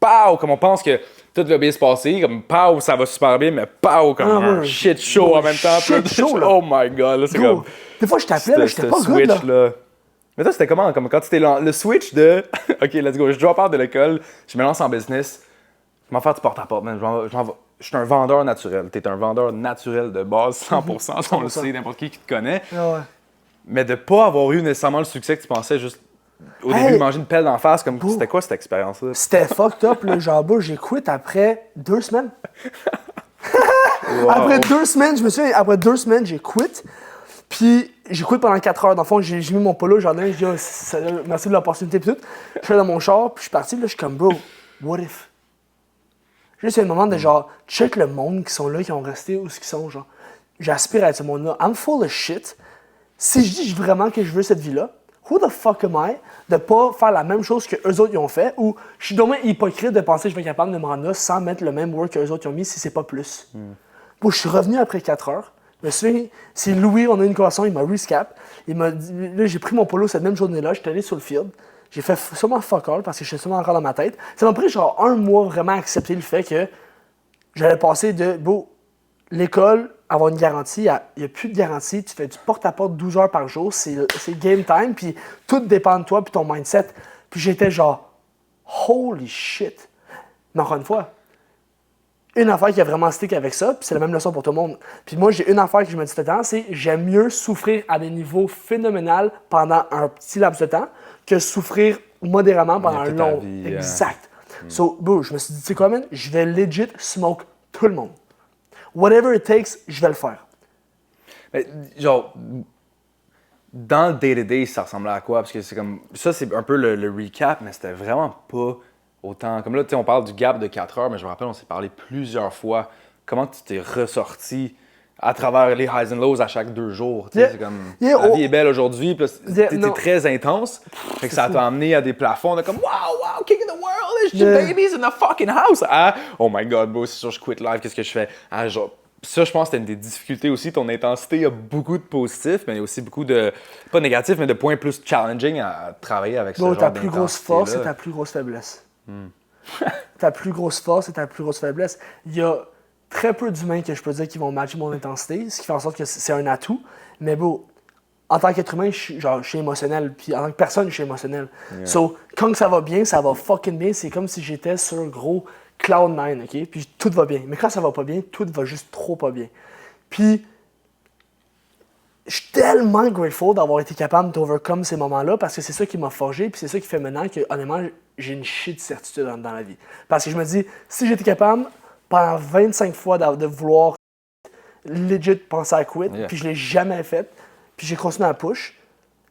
pow, comme on pense que tout va bien se passer, comme, pow, ça va super bien, mais pow, comme un shit show en même temps. Shit show, là. Oh my God, là, c'est comme... Des fois, je t'appelais, là, j'étais pas good, là. Mais toi, c'était comment? Comme quand tu t'es le switch de, OK, let's go, je drop out de l'école, je me lance en business, je m'en fais du porte-à-porte, man, je suis un vendeur naturel. Tu es un vendeur naturel de base, 100%, on le sait, n'importe qui te connaît. Ouais. Mais de ne pas avoir eu nécessairement le succès que tu pensais juste au début, manger une pelle d'en face, comme c'était quoi cette expérience-là? C'était fucked up, là. Genre, j'ai quitté après 2 semaines. Wow. Après 2 semaines, je me souviens, après 2 semaines, j'ai quitté. Puis j'ai quitté pendant 4 heures. Dans le fond, j'ai mis mon polo au jardin, j'ai dit merci de l'opportunité, puis tout. Je suis dans mon char, puis je suis parti, là, je suis comme, bro, what if? Juste un moment de genre, check le monde qui sont là, qui ont resté où ils sont, genre. J'aspire à être ce monde-là. I'm full of shit. Si je dis vraiment que je veux cette vie-là, who the fuck am I de pas faire la même chose que eux autres ils ont fait, ou je suis dommage hypocrite de penser que je vais être capable de me rendre là sans mettre le même work que eux autres ils ont mis si c'est pas plus. Bon, je suis revenu après 4 heures. Je me souviens, c'est Louis, on a eu une conversation, il m'a recap. Il m'a dit, là, j'ai pris mon polo cette même journée-là, j'étais allé sur le field. J'ai fait sûrement fuck all parce que je suis sûrement encore dans ma tête. Ça m'a pris genre 1 mois vraiment à accepter le fait que j'allais passer de l'école, avoir une garantie, il n'y a plus de garantie, tu fais du porte-à-porte 12 heures par jour, c'est game time, puis tout dépend de toi puis ton mindset. Puis j'étais genre, holy shit. Mais encore une fois, une affaire qui a vraiment stick avec ça, puis c'est la même leçon pour tout le monde. Puis moi, j'ai une affaire que je me dis tout le temps, c'est j'aime mieux souffrir à des niveaux phénoménaux pendant un petit laps de temps que souffrir modérément pendant un long. Exact. So, je me suis dit, tu sais quoi, man, je vais legit smoke tout le monde. Whatever it takes, je vais le faire. Mais, genre, dans le day-to-day, ça ressemblait à quoi? Parce que c'est comme, ça, c'est un peu le recap, mais c'était vraiment pas autant. Comme là, tu sais, on parle du gap de 4 heures, mais je me rappelle, on s'est parlé plusieurs fois. Comment tu t'es ressorti à travers les highs and lows à chaque 2 jours? C'est comme, la vie est belle aujourd'hui, puis t'es très intense. Fait que ça t'a amené à des plafonds de comme, wow, king of the world, there's your babies in the fucking house. Ah, oh my god, bro, c'est sûr, je quitte live, qu'est-ce que je fais? Ah, genre, ça, je pense que c'était une des difficultés aussi. Ton intensité, il y a beaucoup de positifs, mais il y a aussi beaucoup de, pas négatifs, mais de points plus challenging à travailler avec ce genre d'intensité-là. Ta plus grosse force et ta plus grosse faiblesse. Ta plus grosse force et ta plus grosse faiblesse. Il y a très peu d'humains que je peux dire qui vont matcher mon intensité, ce qui fait en sorte que c'est un atout. Mais en tant qu'être humain, je suis émotionnel. Puis en tant que personne, je suis émotionnel. Yeah. So, quand ça va bien, ça va fucking bien. C'est comme si j'étais sur un gros Cloud 9, OK? Puis tout va bien. Mais quand ça va pas bien, tout va juste trop pas bien. Puis, je suis tellement grateful d'avoir été capable d'overcome ces moments-là parce que c'est ça qui m'a forgé. Puis c'est ça qui fait maintenant que, honnêtement, j'ai une shit certitude dans la vie. Parce que je me dis, si j'étais capable, pendant 25 fois de vouloir legit penser à quit, puis je l'ai jamais fait, puis j'ai continué à push,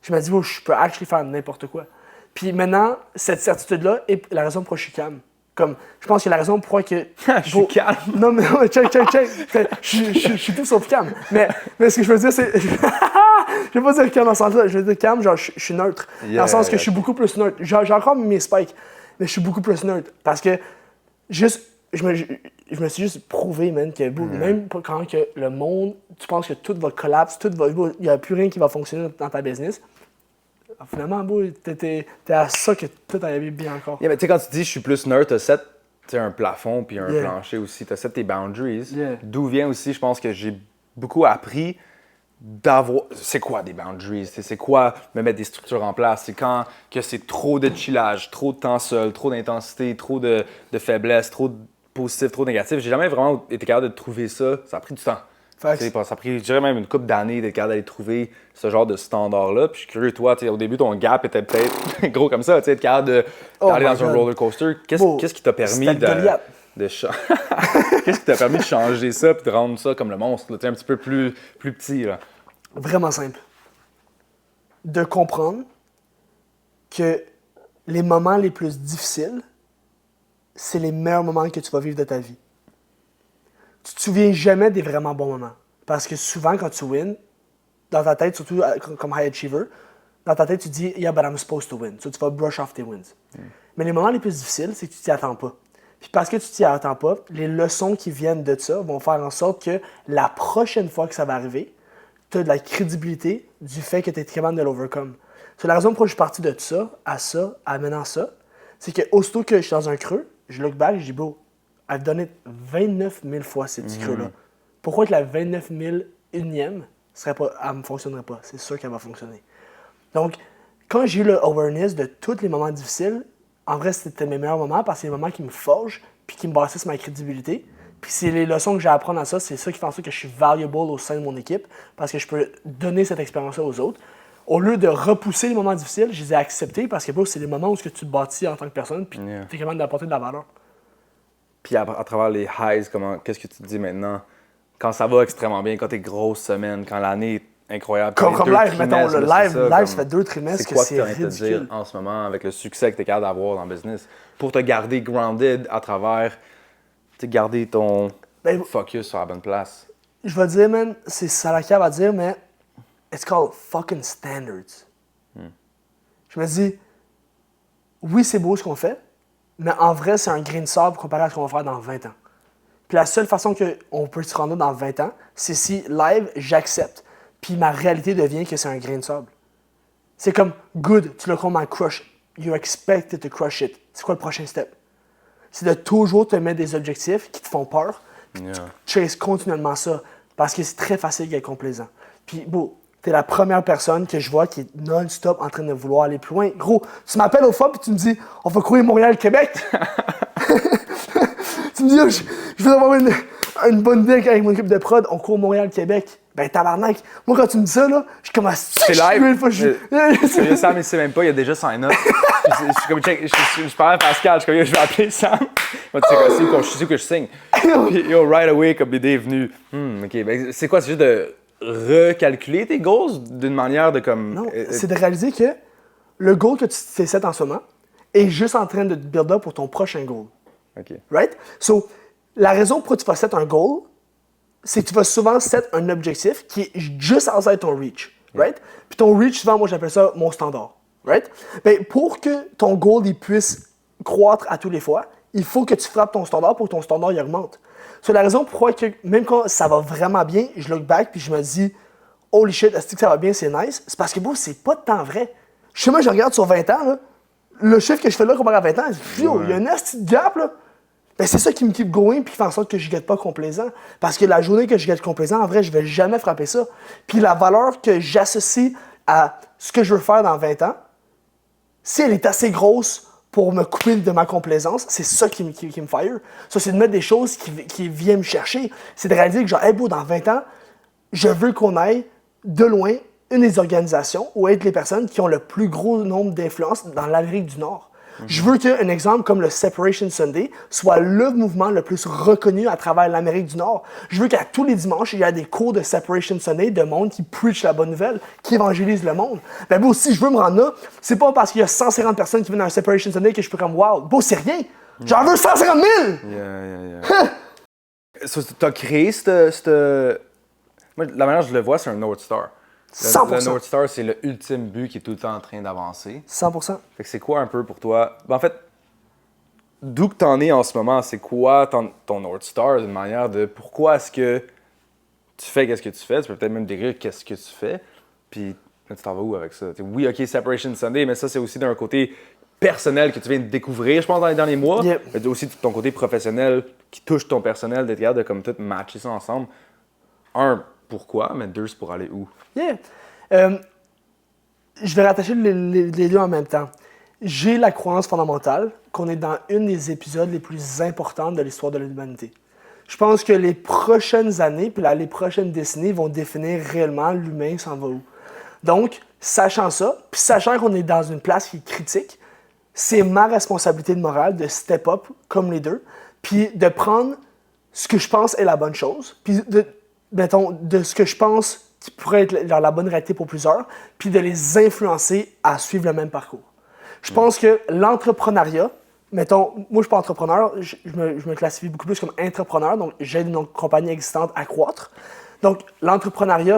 je me dis, je peux actually faire n'importe quoi. Puis maintenant, cette certitude-là est la raison pourquoi je suis calme. Comme, je pense que la raison pourquoi que... je suis calme. Non, mais check. Je suis tout sauf calme. Mais ce que je veux dire, c'est... je vais pas dire calme dans ce sens-là. Je veux dire calme, genre, je suis neutre. Dans le sens que je suis beaucoup plus neutre. J'ai encore mes spikes, mais je suis beaucoup plus neutre. Parce que, juste... Je me suis juste prouvé, man, que même quand que le monde, tu penses que tout va collapse, il n'y a plus rien qui va fonctionner dans ta business. Finalement, t'es à ça que tout allait bien encore. Mais tu sais, quand tu dis je suis plus nerd, t'as set un plafond puis un plancher aussi, t'as set tes boundaries. D'où vient aussi, je pense que j'ai beaucoup appris c'est quoi des boundaries? C'est quoi me mettre des structures en place? C'est quand que c'est trop de chillage, trop de temps seul, trop d'intensité, trop de faiblesse, trop de positif, trop de négatif. J'ai jamais vraiment été capable de trouver ça. Ça a pris du temps. Ça a pris, je dirais même une couple d'années d'être capable d'aller trouver ce genre de standard-là. Puis je suis curieux, toi, au début, ton gap était peut-être gros comme ça, être capable d'aller dans un roller coaster. Qu'est-ce qui t'a permis Qu'est-ce qui t'a permis de changer ça et de rendre ça comme le monstre, là, un petit peu plus petit? Là. Vraiment simple. De comprendre que les moments les plus difficiles, c'est les meilleurs moments que tu vas vivre de ta vie. Tu te souviens jamais des vraiment bons moments. Parce que souvent, quand tu wins, dans ta tête, surtout comme high achiever, dans ta tête, tu dis « Yeah, but I'm supposed to win ». Tu vas brush off tes wins. Mais les moments les plus difficiles, c'est que tu t'y attends pas. Puis parce que tu t'y attends pas, les leçons qui viennent de ça vont faire en sorte que la prochaine fois que ça va arriver, tu as de la crédibilité du fait que tu es capable de l'overcome. C'est la raison pour laquelle je suis parti de ça, à maintenant ça, c'est que aussitôt que je suis dans un creux, je look back et je dis « Bro, I've done it 29 000 fois, ces petits creux-là. Pourquoi que la 29 001e, elle ne fonctionnerait pas? C'est sûr qu'elle va fonctionner. » Donc, quand j'ai eu le awareness de tous les moments difficiles, en vrai, c'était mes meilleurs moments parce que c'est les moments qui me forgent puis qui me bâtissent ma crédibilité. Puis c'est les leçons que j'ai à apprendre à ça, c'est ça qui fait en sorte que je suis valuable au sein de mon équipe parce que je peux donner cette expérience-là aux autres. Au lieu de repousser les moments difficiles, je les ai acceptés parce que c'est les moments où tu te bâtis en tant que personne puis tu es capable d'apporter de la valeur. Puis à travers les highs, qu'est-ce que tu te dis maintenant? Quand ça va extrêmement bien, quand t'es grosse semaine, quand l'année est incroyable. Comme live, mettons, le live, ça fait 2 trimestres que c'est ridicule. C'est quoi que tu as envie de dire en ce moment avec le succès que t'es capable d'avoir dans le business pour te garder grounded à travers, garder ton focus sur la bonne place? Je vais dire, man, c'est ça la cave à dire, mais it's called fucking standards. Je me dis, oui, c'est beau ce qu'on fait, mais en vrai, c'est un grain de sable comparé à ce qu'on va faire dans 20 ans. Puis la seule façon qu'on peut se rendre dans 20 ans, c'est si live, j'accepte, puis ma réalité devient que c'est un grain de sable. C'est comme, good, tu l'as complètement crush. You expected to crush it. C'est quoi le prochain step? C'est de toujours te mettre des objectifs qui te font peur, puis tu chases continuellement ça, parce que c'est très facile d'être complaisant. Puis, bon, t'es la première personne que je vois qui est non-stop en train de vouloir aller plus loin. Gros, tu m'appelles au fois puis tu me dis, on va courir Montréal-Québec. Tu me dis, je veux avoir une bonne deck avec mon équipe de prod, on court Montréal-Québec. Ben, tabarnak. Moi, quand tu me dis ça, là, je commence à... C'est live. Sam, il sait même pas, il a déjà sign up. Je parle à Pascal, je vais appeler Sam. Moi, tu sais quoi, je sais que je signe. Puis, right away, comme l'idée est venue. OK, ben, c'est quoi, c'est juste de recalculer tes goals d'une manière de comme... Non, c'est de réaliser que le goal que tu t'es set en ce moment est juste en train de te build up pour ton prochain goal. OK. Right? So, la raison pourquoi tu vas set un goal, c'est que tu vas souvent set un objectif qui est juste outside ton reach. Right? Puis ton reach, souvent, moi, j'appelle ça mon standard. Right? Ben, pour que ton goal il puisse croître à tous les fois, il faut que tu frappes ton standard pour que ton standard il augmente. C'est la raison pourquoi que même quand ça va vraiment bien, je look back puis je me dis « Holy shit, est-ce que ça va bien, c'est nice? » C'est parce que bon, c'est pas de temps vrai. Je sais, moi, je regarde sur 20 ans, là, le chiffre que je fais là comparé à 20 ans, il y a un petit gap, là. Ben, c'est ça qui me keep going puis qui fait en sorte que je ne guette pas complaisant. Parce que la journée que je guette complaisant, en vrai, je vais jamais frapper ça. Puis la valeur que j'associe à ce que je veux faire dans 20 ans, si elle est assez grosse pour me couper de ma complaisance, c'est ça qui me fire. Ça, c'est de mettre des choses qui viennent me chercher. C'est de réaliser que, genre, hey, bro, dans 20 ans, je veux qu'on aille de loin une des organisations ou être les personnes qui ont le plus gros nombre d'influence dans l'Amérique du Nord. Je veux qu'un exemple comme le Separation Sunday soit le mouvement le plus reconnu à travers l'Amérique du Nord. Je veux qu'à tous les dimanches, il y ait des cours de Separation Sunday de monde qui preach la bonne nouvelle, qui évangélise le monde. Ben bon, si je veux me rendre là, c'est pas parce qu'il y a 150 personnes qui viennent à un Separation Sunday que je peux comme wow, bon, c'est rien. J'en veux 150 000! So, t'as créé Moi, la manière dont je le vois, c'est un North Star. 100%. Le North Star, c'est le ultime but qui est tout le temps en train d'avancer. 100%. Fait que c'est quoi un peu pour toi? Ben, en fait, d'où que t'en es en ce moment, c'est quoi ton North Star d'une manière de pourquoi est-ce que tu fais qu'est-ce que tu fais? Tu peux peut-être même décrire qu'est-ce que tu fais. Puis là, tu t'en vas où avec ça? Oui, OK, Separation Sunday, mais ça, c'est aussi d'un côté personnel que tu viens de découvrir, je pense, dans les derniers mois. Yep. Mais aussi ton côté professionnel qui touche ton personnel, d'être capable de comme tout matcher ça ensemble. pourquoi, mais 2, c'est pour aller où? Yeah. Je vais rattacher les deux en même temps. J'ai la croyance fondamentale qu'on est dans une des épisodes les plus importantes de l'histoire de l'humanité. Je pense que les prochaines années, puis les prochaines décennies vont définir réellement l'humain s'en va où. Donc, sachant ça, puis sachant qu'on est dans une place qui est critique, c'est ma responsabilité de morale de step up comme leader, puis de prendre ce que je pense est la bonne chose, puis de ce que je pense qui pourrait être la bonne réalité pour plusieurs, puis de les influencer à suivre le même parcours. Je pense que l'entrepreneuriat, mettons, moi je ne suis pas entrepreneur, je me classifie beaucoup plus comme entrepreneur, donc j'aide une compagnie existante à croître. Donc l'entrepreneuriat,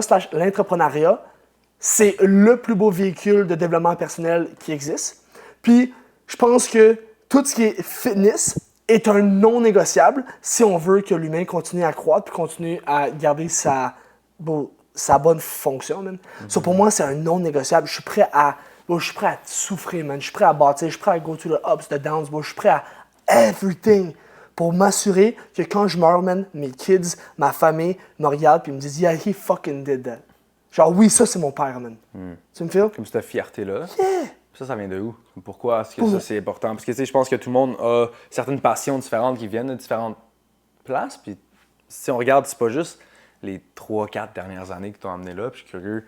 c'est le plus beau véhicule de développement personnel qui existe. Puis je pense que tout ce qui est fitness est un non négociable si on veut que l'humain continue à croître puis continue à garder sa bonne fonction, man. So, pour moi, c'est un non négociable. Je suis prêt à souffrir, man. Je suis prêt à bâtir, je suis prêt à go to the ups, the downs, bro. Je suis prêt à everything pour m'assurer que quand je meurs, man, mes kids, ma famille me regardent puis me disent « Yeah, he fucking did that ». Genre, oui, ça, c'est mon père, man. Tu me feel? Comme cette fierté-là. Yeah! Ça vient de où? Pourquoi est-ce que ça, c'est important? Parce que, tu sais, je pense que tout le monde a certaines passions différentes qui viennent de différentes places. Puis, si on regarde, c'est pas juste les 3-4 dernières années qui t'ont amené là. Puis, je suis curieux,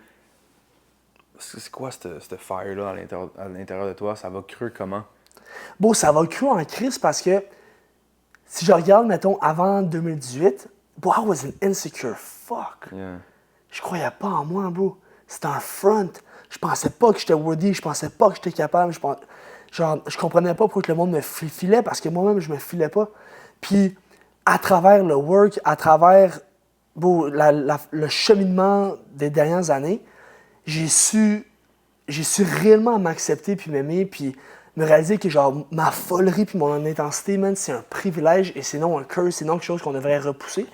c'est quoi cette fire-là à l'intérieur de toi? Ça va creux comment? Bon, ça va creux en crise parce que si je regarde, mettons, avant 2018, I was an insecure fuck. Yeah. Je croyais pas en moi, bro. C'était un front. Je pensais pas que j'étais worthy, je pensais pas que j'étais capable. Je comprenais pas pourquoi le monde me filait parce que moi-même, je me filais pas. Puis, à travers le work, à travers le cheminement des dernières années, j'ai su réellement m'accepter puis m'aimer puis me réaliser que genre ma folerie puis mon intensité, man, c'est un privilège et c'est non un curse, c'est non quelque chose qu'on devrait repousser.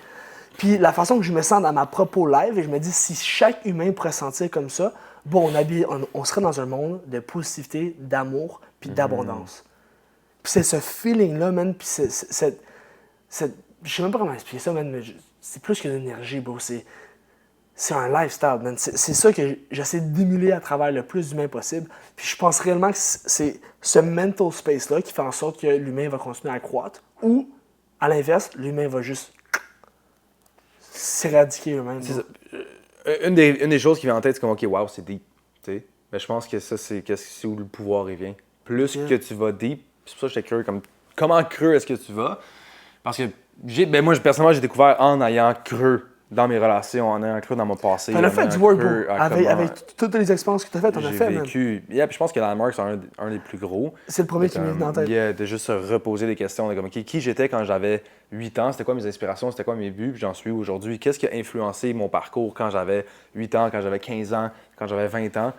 Puis la façon que je me sens dans ma propre live, et je me dis si chaque humain pourrait sentir comme ça, on serait dans un monde de positivité, d'amour puis d'abondance. Puis c'est ce feeling-là, man, puis je sais même pas comment expliquer ça, man, mais c'est plus qu'une énergie, bro. C'est un lifestyle, man. C'est ça que j'essaie d'émuler à travers le plus d'humains possible. Puis je pense réellement que c'est ce mental space-là qui fait en sorte que l'humain va continuer à croître ou, à l'inverse, l'humain va juste s'éradiquer eux-mêmes. Une des choses qui vient en tête, c'est comme, OK, wow, c'est deep. T'sais? Mais je pense que ça, c'est où le pouvoir il vient. Plus que tu vas deep, c'est pour ça que j'étais curieux, comme, comment creux est-ce que tu vas? Parce que moi, personnellement, j'ai découvert en ayant creux dans mes relations, en ayant creux dans mon passé. T'en as fait du work, bro. Avec toutes les expériences que t'as faites, t'en as fait, man. J'ai vécu. Yeah, puis je pense que Landmark, c'est un des plus gros. C'est le premier qui m'est venu en tête. Yeah, de juste se reposer des questions. De comme, qui j'étais quand j'avais 8 ans, c'était quoi mes inspirations, c'était quoi mes buts, puis j'en suis où aujourd'hui. Qu'est-ce qui a influencé mon parcours quand j'avais 8 ans, quand j'avais 15 ans, quand j'avais 20 ans.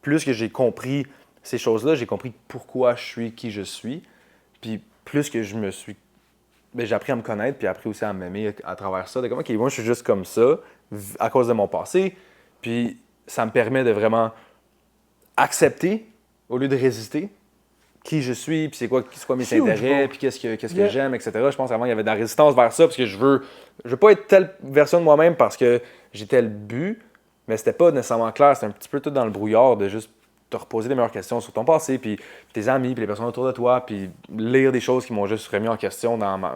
Plus que j'ai compris ces choses-là, j'ai compris pourquoi je suis qui je suis. Puis plus que je me suis... j'ai appris à me connaître, puis appris aussi à m'aimer à travers ça. De comme, OK, moi, je suis juste comme ça, à cause de mon passé. Puis ça me permet de vraiment accepter, au lieu de résister, qui je suis, puis c'est quoi mes intérêts, puis qu'est-ce que j'aime, etc. Je pense qu'avant, il y avait de la résistance vers ça, parce que je veux pas être telle version de moi-même parce que j'ai tel but, mais c'était pas nécessairement clair. C'était un petit peu tout dans le brouillard de juste te reposer des meilleures questions sur ton passé, puis tes amis, puis les personnes autour de toi, puis lire des choses qui m'ont juste remis en question dans ma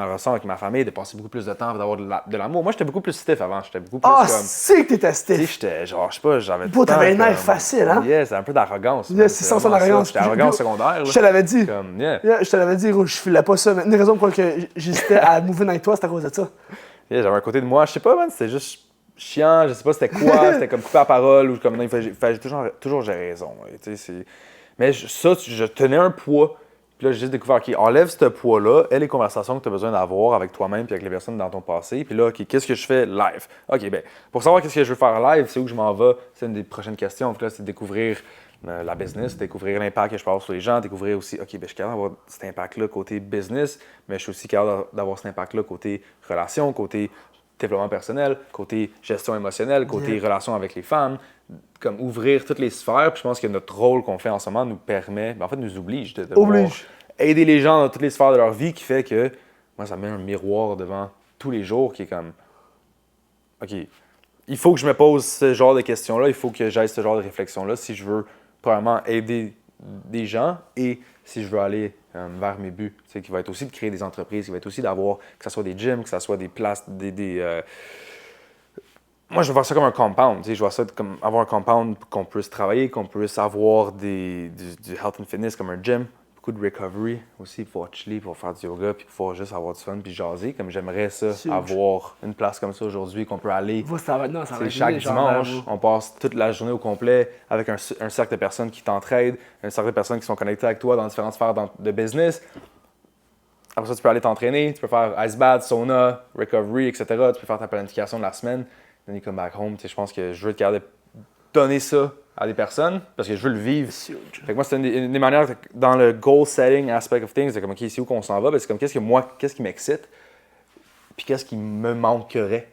relation avec ma famille, de passer beaucoup plus de temps, d'avoir de l'amour. Moi, j'étais beaucoup plus stiff avant. J'étais beaucoup plus comme... c'est que t'étais stiff! Tu sais, j'étais genre, je sais pas, j'avais... Bro, t'avais un air facile, hein? Yeah, c'est un peu d'arrogance. Yeah, c'est sans arrogance. J'étais arrogant secondaire. Je te l'avais dit. Yeah, je te l'avais dit, je filais pas ça. Mais une raison pour laquelle j'hésitais à mouver avec toi, c'est à cause de ça. Yeah, j'avais un côté de moi, je sais pas, man, c'était juste... chiant, je sais pas c'était quoi, c'était comme couper la parole ou comme non, il fallait toujours j'ai raison. Mais je tenais un poids, puis là j'ai juste découvert, OK, enlève ce poids-là, et les conversations que tu as besoin d'avoir avec toi-même puis avec les personnes dans ton passé, puis là, OK, qu'est-ce que je fais live? OK, ben pour savoir qu'est-ce que je veux faire live, c'est où que je m'en vais, c'est une des prochaines questions. Puis là, c'est de découvrir la business, découvrir l'impact que je peux avoir sur les gens, découvrir aussi, OK, ben je suis capable d'avoir cet impact-là côté business, mais je suis aussi capable d'avoir cet impact-là côté relation, côté développement personnel, côté gestion émotionnelle, côté relation avec les femmes, comme ouvrir toutes les sphères. Puis je pense que notre rôle qu'on fait en ce moment nous permet, en fait, nous oblige de aider les gens dans toutes les sphères de leur vie, qui fait que moi, ça me met un miroir devant tous les jours qui est comme OK, il faut que je me pose ce genre de questions-là, il faut que j'aille ce genre de réflexion-là si je veux, probablement, aider des gens et si je veux aller vers mes buts, qui va être aussi de créer des entreprises, qui va être aussi d'avoir, que ce soit des gyms, que ce soit des places, Moi, je vois ça comme un compound. Je vois ça comme avoir un compound qu'on puisse travailler, qu'on puisse avoir du health and fitness comme un gym, beaucoup de recovery aussi, pour chiller, pour faire du yoga, puis pouvoir juste avoir du fun, puis jaser. Comme j'aimerais ça, avoir une place comme ça aujourd'hui, qu'on peut aller. Chaque dimanche, on passe toute la journée au complet avec un cercle de personnes qui t'entraident, un cercle de personnes qui sont connectées avec toi dans différentes sphères de business. Après ça, tu peux aller t'entraîner, tu peux faire ice bath, sauna, recovery, etc. Tu peux faire ta planification de la semaine. Then you come back home. Je pense que je veux être capable de donner ça à des personnes parce que je veux le vivre. Fait que moi, c'est une des manières dans le goal setting aspect of things, c'est comme, OK, c'est où qu'on s'en va? C'est comme, qu'est-ce qui m'excite? Puis qu'est-ce qui me manquerait?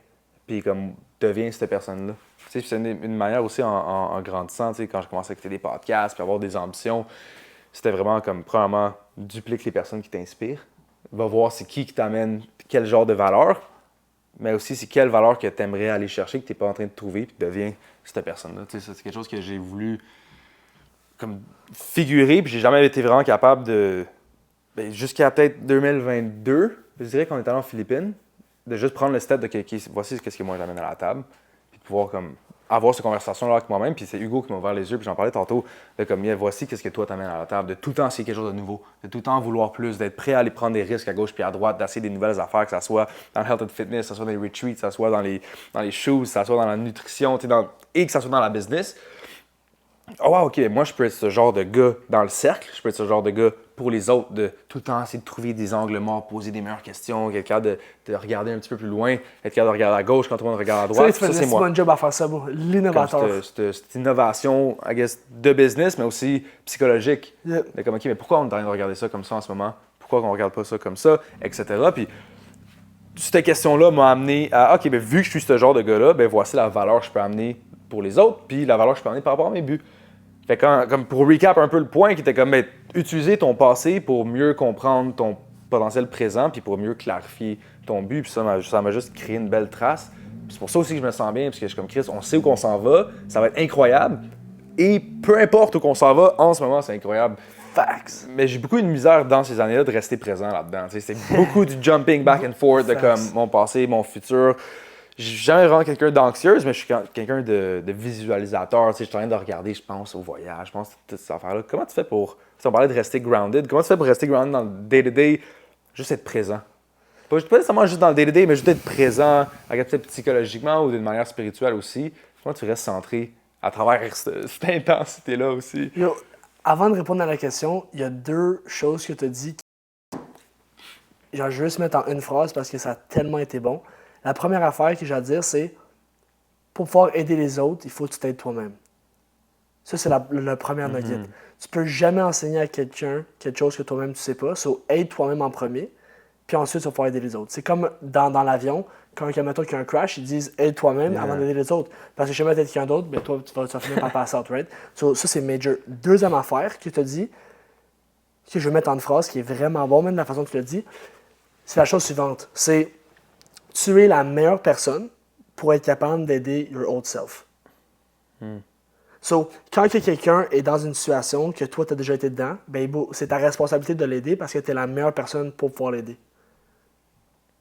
Puis comme, deviens cette personne-là. C'est une manière aussi en grandissant, quand je commençais à écouter des podcasts puis avoir des ambitions, c'était vraiment comme, premièrement, duplique les personnes qui t'inspirent. Va voir c'est qui t'amène quel genre de valeur. Mais aussi, c'est quelle valeur que tu aimerais aller chercher, que tu n'es pas en train de trouver, puis deviens cette personne-là. C'est quelque chose que j'ai voulu comme figurer, puis j'ai jamais été vraiment capable de... jusqu'à peut-être 2022, je dirais qu'on est allé en Philippines, de juste prendre le step de voici ce que moi j'amène à la table, puis de pouvoir comme avoir cette conversation-là avec moi-même, puis c'est Hugo qui m'a ouvert les yeux, puis j'en parlais tantôt, de comme, voici qu'est-ce que toi t'amènes à la table, de tout le temps essayer quelque chose de nouveau, de tout le temps vouloir plus, d'être prêt à aller prendre des risques à gauche puis à droite, d'essayer des nouvelles affaires, que ça soit dans le health and fitness, que ça soit dans les retreats, que ça soit dans les shoes, que ça soit dans la nutrition, et que ça soit dans la business. Oh wow, OK, moi je peux être ce genre de gars dans le cercle, je peux être ce genre de gars pour les autres, de tout le temps essayer de trouver des angles morts, poser des meilleures questions, être capable de regarder un petit peu plus loin, être capable de regarder à gauche quand tout le monde regarde à droite. Ça, c'est moi. C'est un job à faire ça, l'innovateur. Cette innovation, I guess, de business, mais aussi psychologique. Yep. Comme, OK, mais pourquoi on est en train de regarder ça comme ça en ce moment? Pourquoi on ne regarde pas ça comme ça, etc. Puis cette question-là m'a amené à, OK, bien, vu que je suis ce genre de gars-là, ben voici la valeur que je peux amener pour les autres, puis la valeur que je peux amener par rapport à mes buts. Fait comme pour recap un peu le point qui était comme utiliser ton passé pour mieux comprendre ton potentiel présent puis pour mieux clarifier ton but. Puis ça m'a juste créé une belle trace. Puis c'est pour ça aussi que je me sens bien parce que je suis comme Chris, on sait où qu'on s'en va, ça va être incroyable. Et peu importe où qu'on s'en va, en ce moment, c'est incroyable. Facts. Mais j'ai beaucoup de misère dans ces années-là de rester présent là-dedans. C'est beaucoup du jumping back and forth de comme mon passé, mon futur. Je suis jamais vraiment quelqu'un d'anxieuse, mais je suis quelqu'un de visualisateur. Je suis en train de regarder, je pense au voyage, je pense à toutes ces affaires-là. Comment tu fais pour, si on parlait de rester grounded, comment tu fais pour rester grounded dans le day-to-day, juste être présent? Pas nécessairement juste dans le day-to-day, mais juste être présent, peut-être psychologiquement ou d'une manière spirituelle aussi. Comment tu restes centré à travers cette intensité-là aussi? Yo, avant de répondre à la question, il y a deux choses que tu as dit. Genre, je veux juste mettre en une phrase parce que ça a tellement été bon. La première affaire que j'ai à dire, c'est pour pouvoir aider les autres, il faut que tu t'aides toi-même. Ça, c'est la première nugget. Tu peux jamais enseigner à quelqu'un quelque chose que toi-même tu sais pas. So, aide toi-même en premier, puis ensuite, tu vas pouvoir aider les autres. C'est comme dans l'avion, quand mettons qu'il y a un crash, ils disent aide toi-même avant d'aider les autres. Parce que si jamais t'aides quelqu'un d'autre, ben toi, tu vas finir par passer out, right? So, ça, c'est major. Deuxième affaire que tu as dit, que je vais mettre en une phrase qui est vraiment bonne, même de la façon que tu l'as dit, c'est la chose suivante. C'est tu es la meilleure personne pour être capable d'aider your old self. So, quand quelqu'un est dans une situation que toi, tu as déjà été dedans, ben, c'est ta responsabilité de l'aider parce que tu es la meilleure personne pour pouvoir l'aider.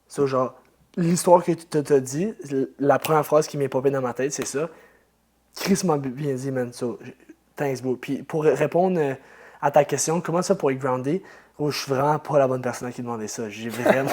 So, genre, l'histoire que tu t'as dit, la première phrase qui m'est popée dans ma tête, c'est ça. Chris m'a bien dit, man. So, thanks, bro. Puis pour répondre à ta question, comment ça pour être groundé? Oh, je suis vraiment pas la bonne personne à qui demander ça. J'ai vraiment...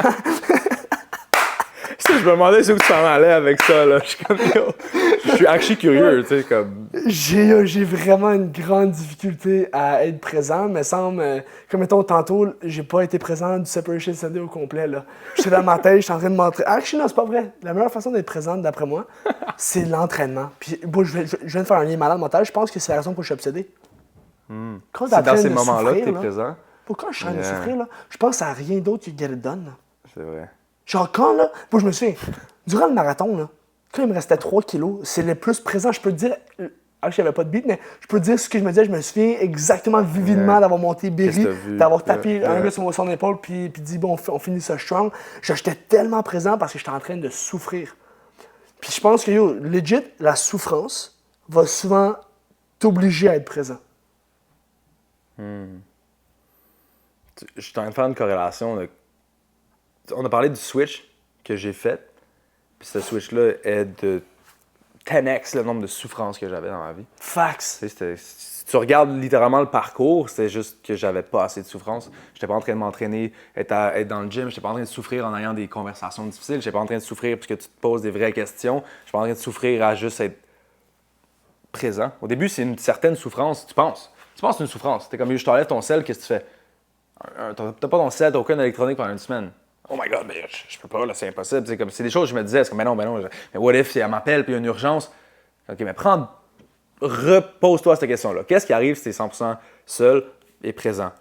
Je me demandais où tu t'en allais avec ça, là. Je suis actually curieux, tu sais, comme... J'ai vraiment une grande difficulté à être présent, mais semble... comme mettons, tantôt, j'ai pas été présent du Separation Sunday au complet, là. J'étais dans ma tête, j'étais en train de montrer... Actually, non, c'est pas vrai. La meilleure façon d'être présente, d'après moi, c'est l'entraînement. Puis, bon, je viens de faire un lien malade mental, je pense que c'est la raison pour laquelle je suis obsédé. Quand c'est dans ces moments-là que t'es présent. Pourquoi je suis en train de souffrir, là? Je pense à rien d'autre que get it done, là. C'est vrai. Genre, quand, là, moi, je me souviens, durant le marathon, là, quand il me restait 3 kilos, c'est le plus présent, je peux te dire, je n'avais pas de beat, mais je peux te dire ce que je me disais, je me souviens exactement vividement d'avoir monté Berry, d'avoir tapé un gars sur son épaule, puis dit, bon, on finit ça strong. J'étais tellement présent parce que j'étais en train de souffrir. Puis je pense que, legit, la souffrance va souvent t'obliger à être présent. Je suis en train de faire une corrélation. On a parlé du switch que j'ai fait. Puis ce switch-là est de 10x le nombre de souffrances que j'avais dans ma vie. Facts. Si tu regardes littéralement le parcours, c'était juste que j'avais pas assez de souffrance. J'étais pas en train de m'entraîner, être dans le gym. J'étais pas en train de souffrir en ayant des conversations difficiles. J'étais pas en train de souffrir parce que tu te poses des vraies questions. J'étais pas en train de souffrir à juste être présent. Au début, c'est une certaine souffrance. Tu penses que c'est une souffrance. T'es comme, je t'enlève ton sel, qu'est-ce que tu fais? T'as pas ton sel, t'as aucun électronique pendant une semaine. Oh my god, mais je peux pas, là, c'est impossible. C'est des choses que je me disais, c'est comme, mais non. Mais what if elle m'appelle puis il y a une urgence? Ok, mais repose-toi cette question-là. Qu'est-ce qui arrive si tu es 100% seul et présent?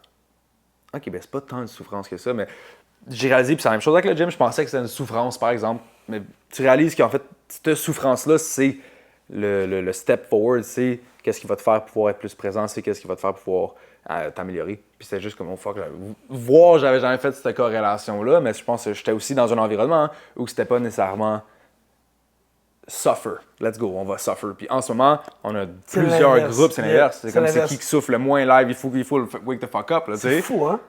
Ok, ben c'est pas tant de souffrance que ça, mais j'ai réalisé, puis c'est la même chose avec le gym, je pensais que c'était une souffrance, par exemple. Mais tu réalises qu'en fait, cette souffrance-là, c'est le step forward, c'est qu'est-ce qui va te faire pouvoir être plus présent, c'est qu'est-ce qui va te faire pouvoir t'améliorer. Puis c'est juste comme, oh fuck, j'avais jamais fait cette corrélation-là, mais je pense que j'étais aussi dans un environnement où c'était pas nécessairement suffer. Let's go, on va suffer. Puis en ce moment, on a plusieurs groupes, c'est l'inverse. C'est comme c'est qui souffle le moins live, il faut le wake the fuck up. Là, c'est fou, hein?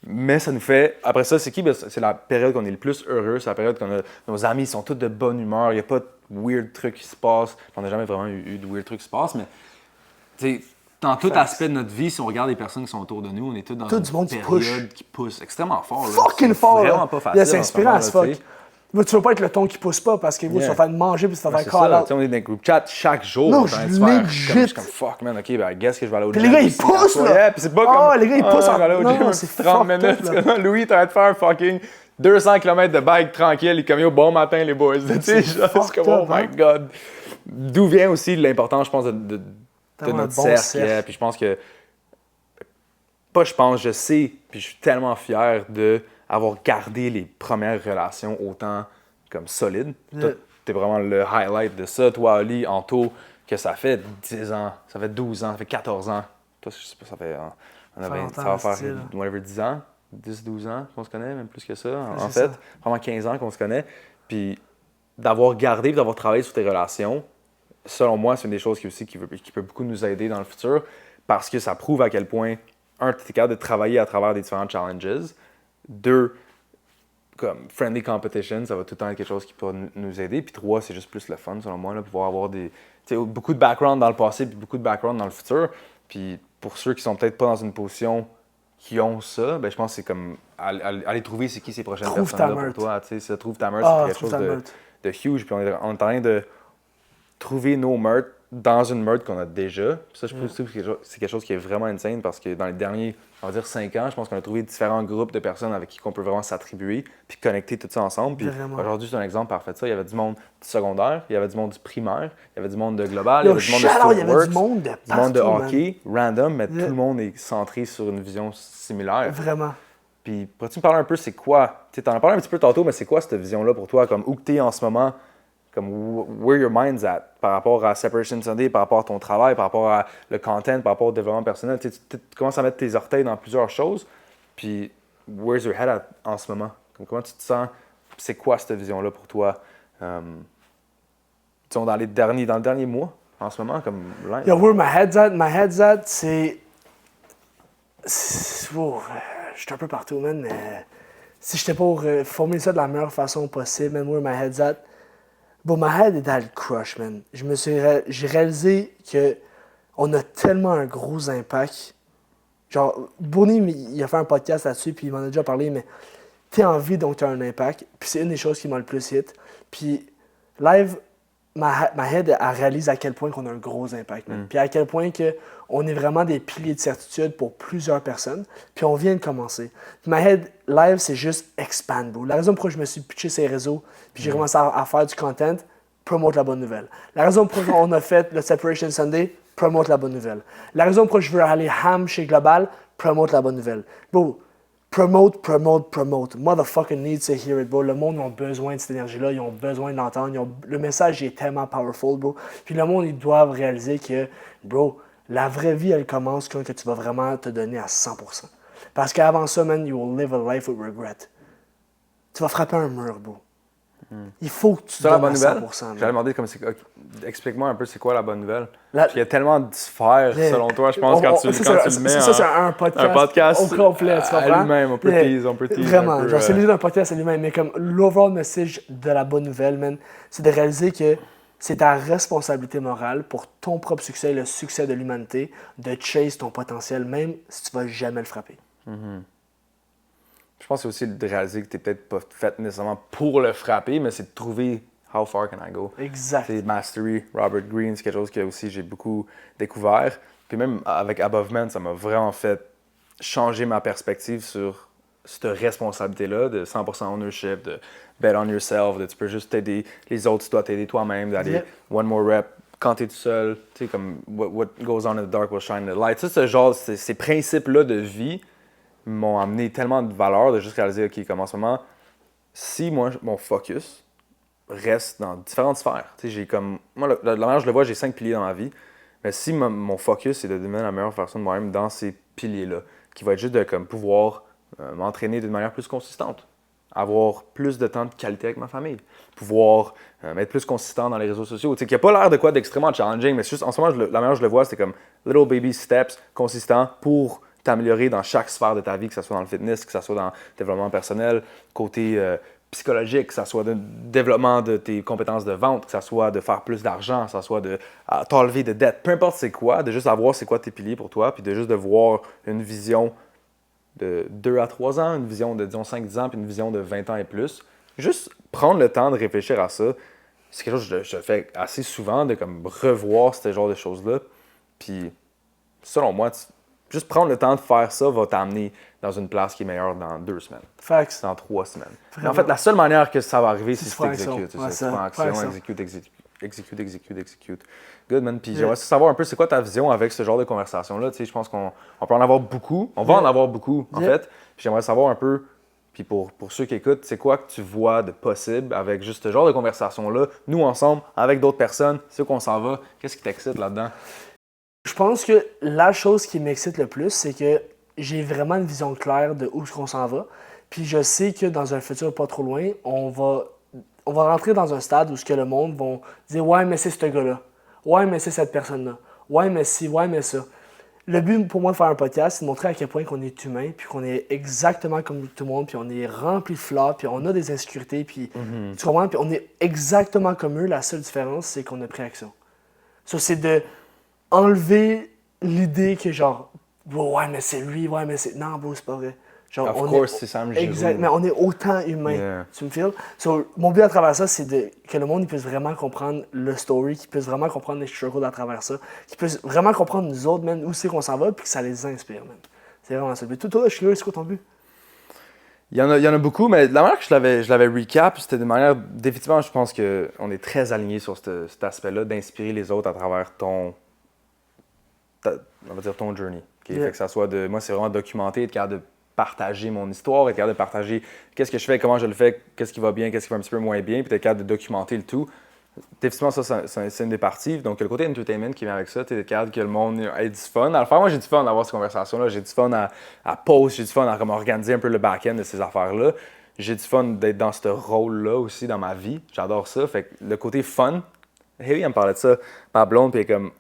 Mais ça nous fait. Après ça, c'est qui? Ben, c'est la période qu'on est le plus heureux. C'est la période qu'on a. Nos amis sont tous de bonne humeur. Il n'y a pas de weird trucs qui se passent. On n'a jamais vraiment eu de weird trucs qui se passent, mais. Tu sais, dans tout aspect de notre vie, si on regarde les personnes qui sont autour de nous, on est tous dans une période qui pousse extrêmement fort. Là. Fucking fort! Vraiment pas facile. C'est inspirant à ce fuck. Mais tu veux pas être le ton qui pousse pas parce que tu vas faire manger puis tu vas faire call out. On est dans un group chat chaque jour. Non, je suis comme fuck man, ok, ben guess que je vais aller au gym. Les gars ils poussent là! Puis c'est pas comme. Les gars ils poussent en aller au gym, c'est 30 minutes. Louis, t'arrêtes de faire un fucking 200 km de bike tranquille. Il est comme yo, bon matin les boys. Tu sais, c'est comme oh my god. D'où vient aussi l'importance, je pense, de notre cercle. Puis je pense que. Je sais, puis je suis tellement fier d'avoir gardé les premières relations autant comme solides. Toi, t'es vraiment le highlight de ça. Toi, Ali, Anto, que ça fait 10 ans, ça fait 12 ans, ça fait 14 ans. Toi, je sais pas, ça fait. Ça va faire whatever, 10 ans, 10-12 ans qu'on se connaît, même plus que ça. En fait, vraiment 15 ans qu'on se connaît. Puis d'avoir gardé, d'avoir travaillé sur tes relations, selon moi, c'est une des choses qui peut beaucoup nous aider dans le futur parce que ça prouve à quel point. Un, tu es capable de travailler à travers des différents challenges. Deux, comme friendly competition, ça va tout le temps être quelque chose qui peut nous aider. Puis trois, c'est juste plus le fun, selon moi, là, pouvoir avoir beaucoup de background dans le passé puis beaucoup de background dans le futur. Puis pour ceux qui sont peut-être pas dans une position qui ont ça, ben, je pense que c'est comme aller trouver c'est qui ces prochaines personnes-là pour toi. Ça trouve ta meute, c'est quelque chose de huge. Puis on est en train de trouver nos meutes dans une meute qu'on a déjà. Puis ça, je trouve que c'est quelque chose qui est vraiment insane parce que dans les derniers, on va dire 5 ans, je pense qu'on a trouvé différents groupes de personnes avec qui on peut vraiment s'attribuer puis connecter tout ça ensemble. Puis aujourd'hui, c'est un exemple parfait de ça. Il y avait du monde du secondaire, il y avait du monde du primaire, il y avait du monde de global, il y avait du monde de footwork, il y avait du monde de hockey, random, mais tout le monde est centré sur une vision similaire. Vraiment. Puis pourrais-tu me parler un peu, c'est quoi? Tu en as parlé un petit peu tantôt, mais c'est quoi cette vision-là pour toi? Comme où tu es en ce moment? Comme where your mind's at par rapport à Separation Sunday, par rapport à ton travail, par rapport à le content, par rapport au développement personnel. Tu commences à mettre tes orteils dans plusieurs choses. Puis, where's your head at en ce moment? Comment tu te sens? C'est quoi cette vision-là pour toi? Dans le dernier mois, en ce moment, comme là? Yo, where my head's at? My head's at, c'est. Wow, je suis un peu partout, man, mais si j'étais pour formuler ça de la meilleure façon possible, man, where my head's at. Bon, ma head est dans le crush, man. J'ai réalisé qu'on a tellement un gros impact. Genre, Bonnie, il a fait un podcast là-dessus, puis il m'en a déjà parlé, mais t'es en vie, donc t'as un impact. Puis c'est une des choses qui m'a le plus hit. Puis, live, ma head, elle réalise à quel point qu'on a un gros impact, man. Puis à quel point on est vraiment des piliers de certitude pour plusieurs personnes. Puis on vient de commencer. Puis ma head, live, c'est juste expand, bro. La raison pour laquelle je me suis pitché ces réseaux, puis j'ai commencé à faire du content, promote la bonne nouvelle. La raison pour laquelle on a fait le Separation Sunday, promote la bonne nouvelle. La raison pour laquelle je veux aller ham chez Global, promote la bonne nouvelle. Bro, promote. Motherfucking needs to hear it, bro. Le monde a besoin de cette énergie-là, ils ont besoin de l'entendre. Le message est tellement powerful, bro. Puis le monde, ils doivent réaliser que, bro, la vraie vie, elle commence quand tu vas vraiment te donner à 100%. Parce qu'avant ça, man, you will live a life with regret. Tu vas frapper un mur, bro. Il faut que tu c'est la donnes bonne à nouvelle. 100%. J'allais demander explique-moi un peu c'est quoi la bonne nouvelle. Il y a tellement de sphères selon toi, je pense, quand tu le mets ça, c'est un podcast au complet, tu comprends? À lui-même, on peut tease. Vraiment, genre c'est lui un podcast à lui-même, mais comme l'overall message de la bonne nouvelle, man, c'est de réaliser que c'est ta responsabilité morale pour ton propre succès et le succès de l'humanité de chase ton potentiel, même si tu vas jamais le frapper. Je pense aussi de réaliser que tu n'es peut-être pas fait nécessairement pour le frapper, mais c'est de trouver how far can I go. Exact. C'est Mastery, Robert Greene, c'est quelque chose que aussi j'ai beaucoup découvert. Puis même avec Above Men, ça m'a vraiment fait changer ma perspective sur cette responsabilité-là de 100% ownership, de bet on yourself, de tu peux juste t'aider les autres, tu dois t'aider toi-même, d'aller one more rep quand tu es tout seul, tu sais, comme what goes on in the dark will shine in the light. Ce genre, ces principes-là de vie m'ont amené tellement de valeur de juste réaliser, OK, comme en ce moment, si moi, mon focus reste dans différentes sphères, tu sais, j'ai comme, moi, la manière je le vois, j'ai 5 piliers dans ma vie, mais si mon focus est de devenir la meilleure version de moi-même dans ces piliers-là, qui va être juste de comme, pouvoir m'entraîner d'une manière plus consistante, avoir plus de temps de qualité avec ma famille, pouvoir être plus consistant dans les réseaux sociaux, tu sais, qui n'a pas l'air de quoi d'extrêmement challenging, mais juste en ce moment, la manière je le vois, c'est comme little baby steps consistants pour t'améliorer dans chaque sphère de ta vie, que ce soit dans le fitness, que ce soit dans le développement personnel, côté psychologique, que ce soit le développement de tes compétences de vente, que ce soit de faire plus d'argent, que ce soit de t'enlever de dettes, peu importe c'est quoi, de juste savoir c'est quoi tes piliers pour toi, puis de juste de voir une vision de 2 à 3 ans, une vision de, disons, 5-10 ans, puis une vision de 20 ans et plus. Juste prendre le temps de réfléchir à ça, c'est quelque chose que je fais assez souvent, de comme revoir ce genre de choses-là. Puis, selon moi, juste prendre le temps de faire ça va t'amener dans une place qui est meilleure dans 2 semaines. Facts. Dans 3 semaines. Mais en fait, la seule manière que ça va arriver, c'est si tu exécutes. exécutes. Ouais, tu prends action, exécute. Good, man. Puis j'aimerais savoir un peu, c'est quoi ta vision avec ce genre de conversation-là? Tu sais, je pense qu'on peut en avoir beaucoup. On va en avoir beaucoup, en fait. Puis j'aimerais savoir un peu, puis pour ceux qui écoutent, c'est quoi que tu vois de possible avec juste ce genre de conversation-là, nous ensemble, avec d'autres personnes, c'est où qu'on s'en va? Qu'est-ce qui t'excite là-dedans? Je pense que la chose qui m'excite le plus, c'est que j'ai vraiment une vision claire de où on s'en va. Puis je sais que dans un futur pas trop loin, on va rentrer dans un stade où ce que le monde va dire « Ouais, mais c'est ce gars-là. Ouais, mais c'est cette personne-là. Ouais, mais si. Ouais, mais ça. » Le but pour moi de faire un podcast, c'est de montrer à quel point qu'on est humain, puis qu'on est exactement comme tout le monde, puis on est rempli de flaws, puis on a des insécurités, puis tu comprends? Puis on est exactement comme eux. La seule différence, c'est qu'on a pris action. Ça, c'est de enlever l'idée que genre ouais mais c'est lui, ouais mais c'est... Non bro, c'est pas vrai. Genre, of course, c'est Sam Giroux. Exact, mais on est autant humain, tu me files? So, mon but à travers ça, c'est que le monde il puisse vraiment comprendre le story, qu'il puisse vraiment comprendre les struggles à travers ça, qu'il puisse vraiment comprendre nous autres, man, où c'est qu'on s'en va, puis que ça les inspire, man. C'est vraiment ça le but. Toi, je suis curieux, c'est quoi ton but? Il y en a beaucoup, mais la manière que je l'avais recap, c'était de manière... Définitivement, je pense qu'on est très alignés sur cet aspect-là, d'inspirer les autres à travers on va dire ton journey. Okay? Fait que ça soit moi, c'est vraiment documenter, être capable de partager mon histoire, être capable de partager qu'est-ce que je fais, comment je le fais, qu'est-ce qui va bien, qu'est-ce qui va un petit peu moins bien, puis être capable de documenter le tout. Définitivement, ça, c'est une des parties. Donc, le côté entertainment qui vient avec ça, tu es capable que le monde ait du fun. À le faire, moi, j'ai du fun à avoir ces conversations-là. J'ai du fun à post, j'ai du fun à comme, organiser un peu le back-end de ces affaires-là. J'ai du fun d'être dans ce rôle-là aussi dans ma vie. J'adore ça. Fait que le côté fun, Haley, elle me parlait de ça, ma blonde, puis comme,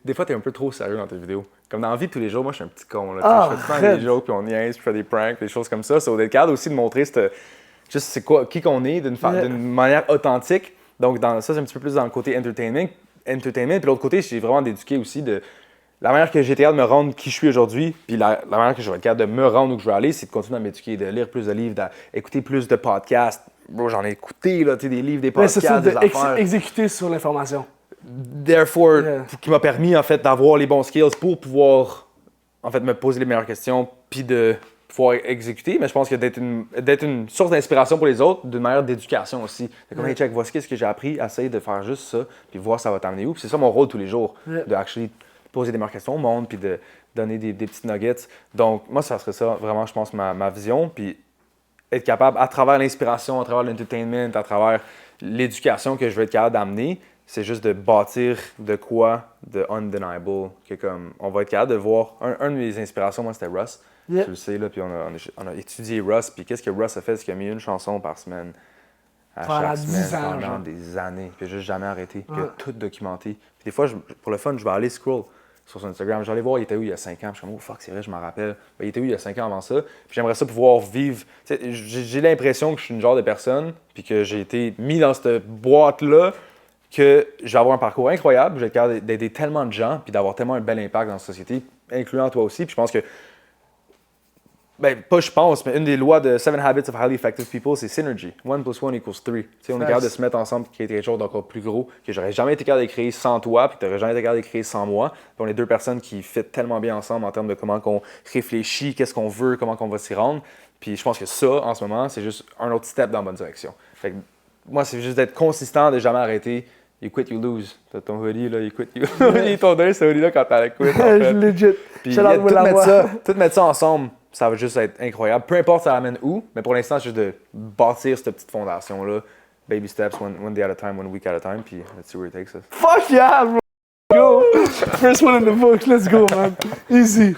des fois, t'es un peu trop sérieux dans tes vidéos. Comme dans la vie de tous les jours, moi, je suis un petit con. Là, je fais tout le temps des jokes, puis on niaise, puis je fais des pranks, des choses comme ça. C'est d'être capable aussi de montrer juste c'est quoi, qui qu'on est d'une manière authentique. Donc, ça, c'est un petit peu plus dans le côté entertainment. Puis l'autre côté, j'ai vraiment d'éduquer aussi de la manière que j'ai été capable de me rendre qui je suis aujourd'hui, puis la manière que je vais être capable de me rendre où je veux aller, c'est de continuer à m'éduquer, de lire plus de livres, d'écouter plus de podcasts. Bro, j'en ai écouté, là, des livres, des podcasts, c'est ça, des affaires. Exécuter sur l'information. Therefore, qui m'a permis, en fait, d'avoir les bons skills pour pouvoir, en fait, me poser les meilleures questions, puis de pouvoir exécuter. Mais je pense que d'être une source d'inspiration pour les autres, d'une manière d'éducation aussi. C'est comme, hey, check, voici ce que j'ai appris, essaye de faire juste ça, puis voir ça va t'amener où. Puis c'est ça mon rôle tous les jours, de actually poser des meilleures questions au monde, puis de donner des petites nuggets. Donc, moi, ça serait ça, vraiment, je pense, ma vision. Puis être capable, à travers l'inspiration, à travers l'entertainment, à travers l'éducation que je veux être capable d'amener, c'est juste de bâtir de quoi de undeniable. Que comme, on va être capable de voir. Un de mes inspirations, moi, c'était Russ. Tu le sais, là, puis on a étudié Russ. Puis qu'est-ce que Russ a fait? C'est qu'il a mis une chanson par semaine. pendant 10 ans. Pendant des années. Puis juste jamais arrêté. Puis il a tout documenté. Puis des fois, pour le fun, je vais aller scroll sur son Instagram. Je vais aller voir, il était où il y a 5 ans. Puis je suis comme, oh fuck, c'est vrai, je m'en rappelle. Ben, il était où il y a 5 ans avant ça. Puis j'aimerais ça pouvoir vivre. J'ai l'impression que je suis une genre de personne, puis que j'ai été mis dans cette boîte-là, que je vais avoir un parcours incroyable. Je vais être capable d'aider tellement de gens, puis d'avoir tellement un bel impact dans la société, incluant toi aussi. Puis je pense que. Ben, pas je pense, mais une des lois de 7 Habits of Highly Effective People, c'est synergy. 1 + 1 = 3. On est capable de se mettre ensemble et créer quelque chose d'encore plus gros que j'aurais jamais été capable de créer sans toi, puis que tu n'aurais jamais été capable de créer sans moi. Puis on est deux personnes qui fit tellement bien ensemble en termes de comment on réfléchit, qu'est-ce qu'on veut, comment on va s'y rendre. Puis je pense que ça, en ce moment, c'est juste un autre step dans la bonne direction. Fait que moi, c'est juste d'être consistant, de jamais arrêter. You quit, you lose. T'as ton hoodie, là, you quit, you lose. Il est ton dingue, ce hoodie-là, quand t'as quit. Legit. Puis tout mettre ça ensemble, ça va juste être incroyable. Peu importe ça amène où, mais pour l'instant, c'est juste de bâtir cette petite fondation-là. Baby steps, one day at a time, one week at a time, puis let's see where it takes us. Fuck yeah, bro! Go! First one in the books, let's go, man. Easy.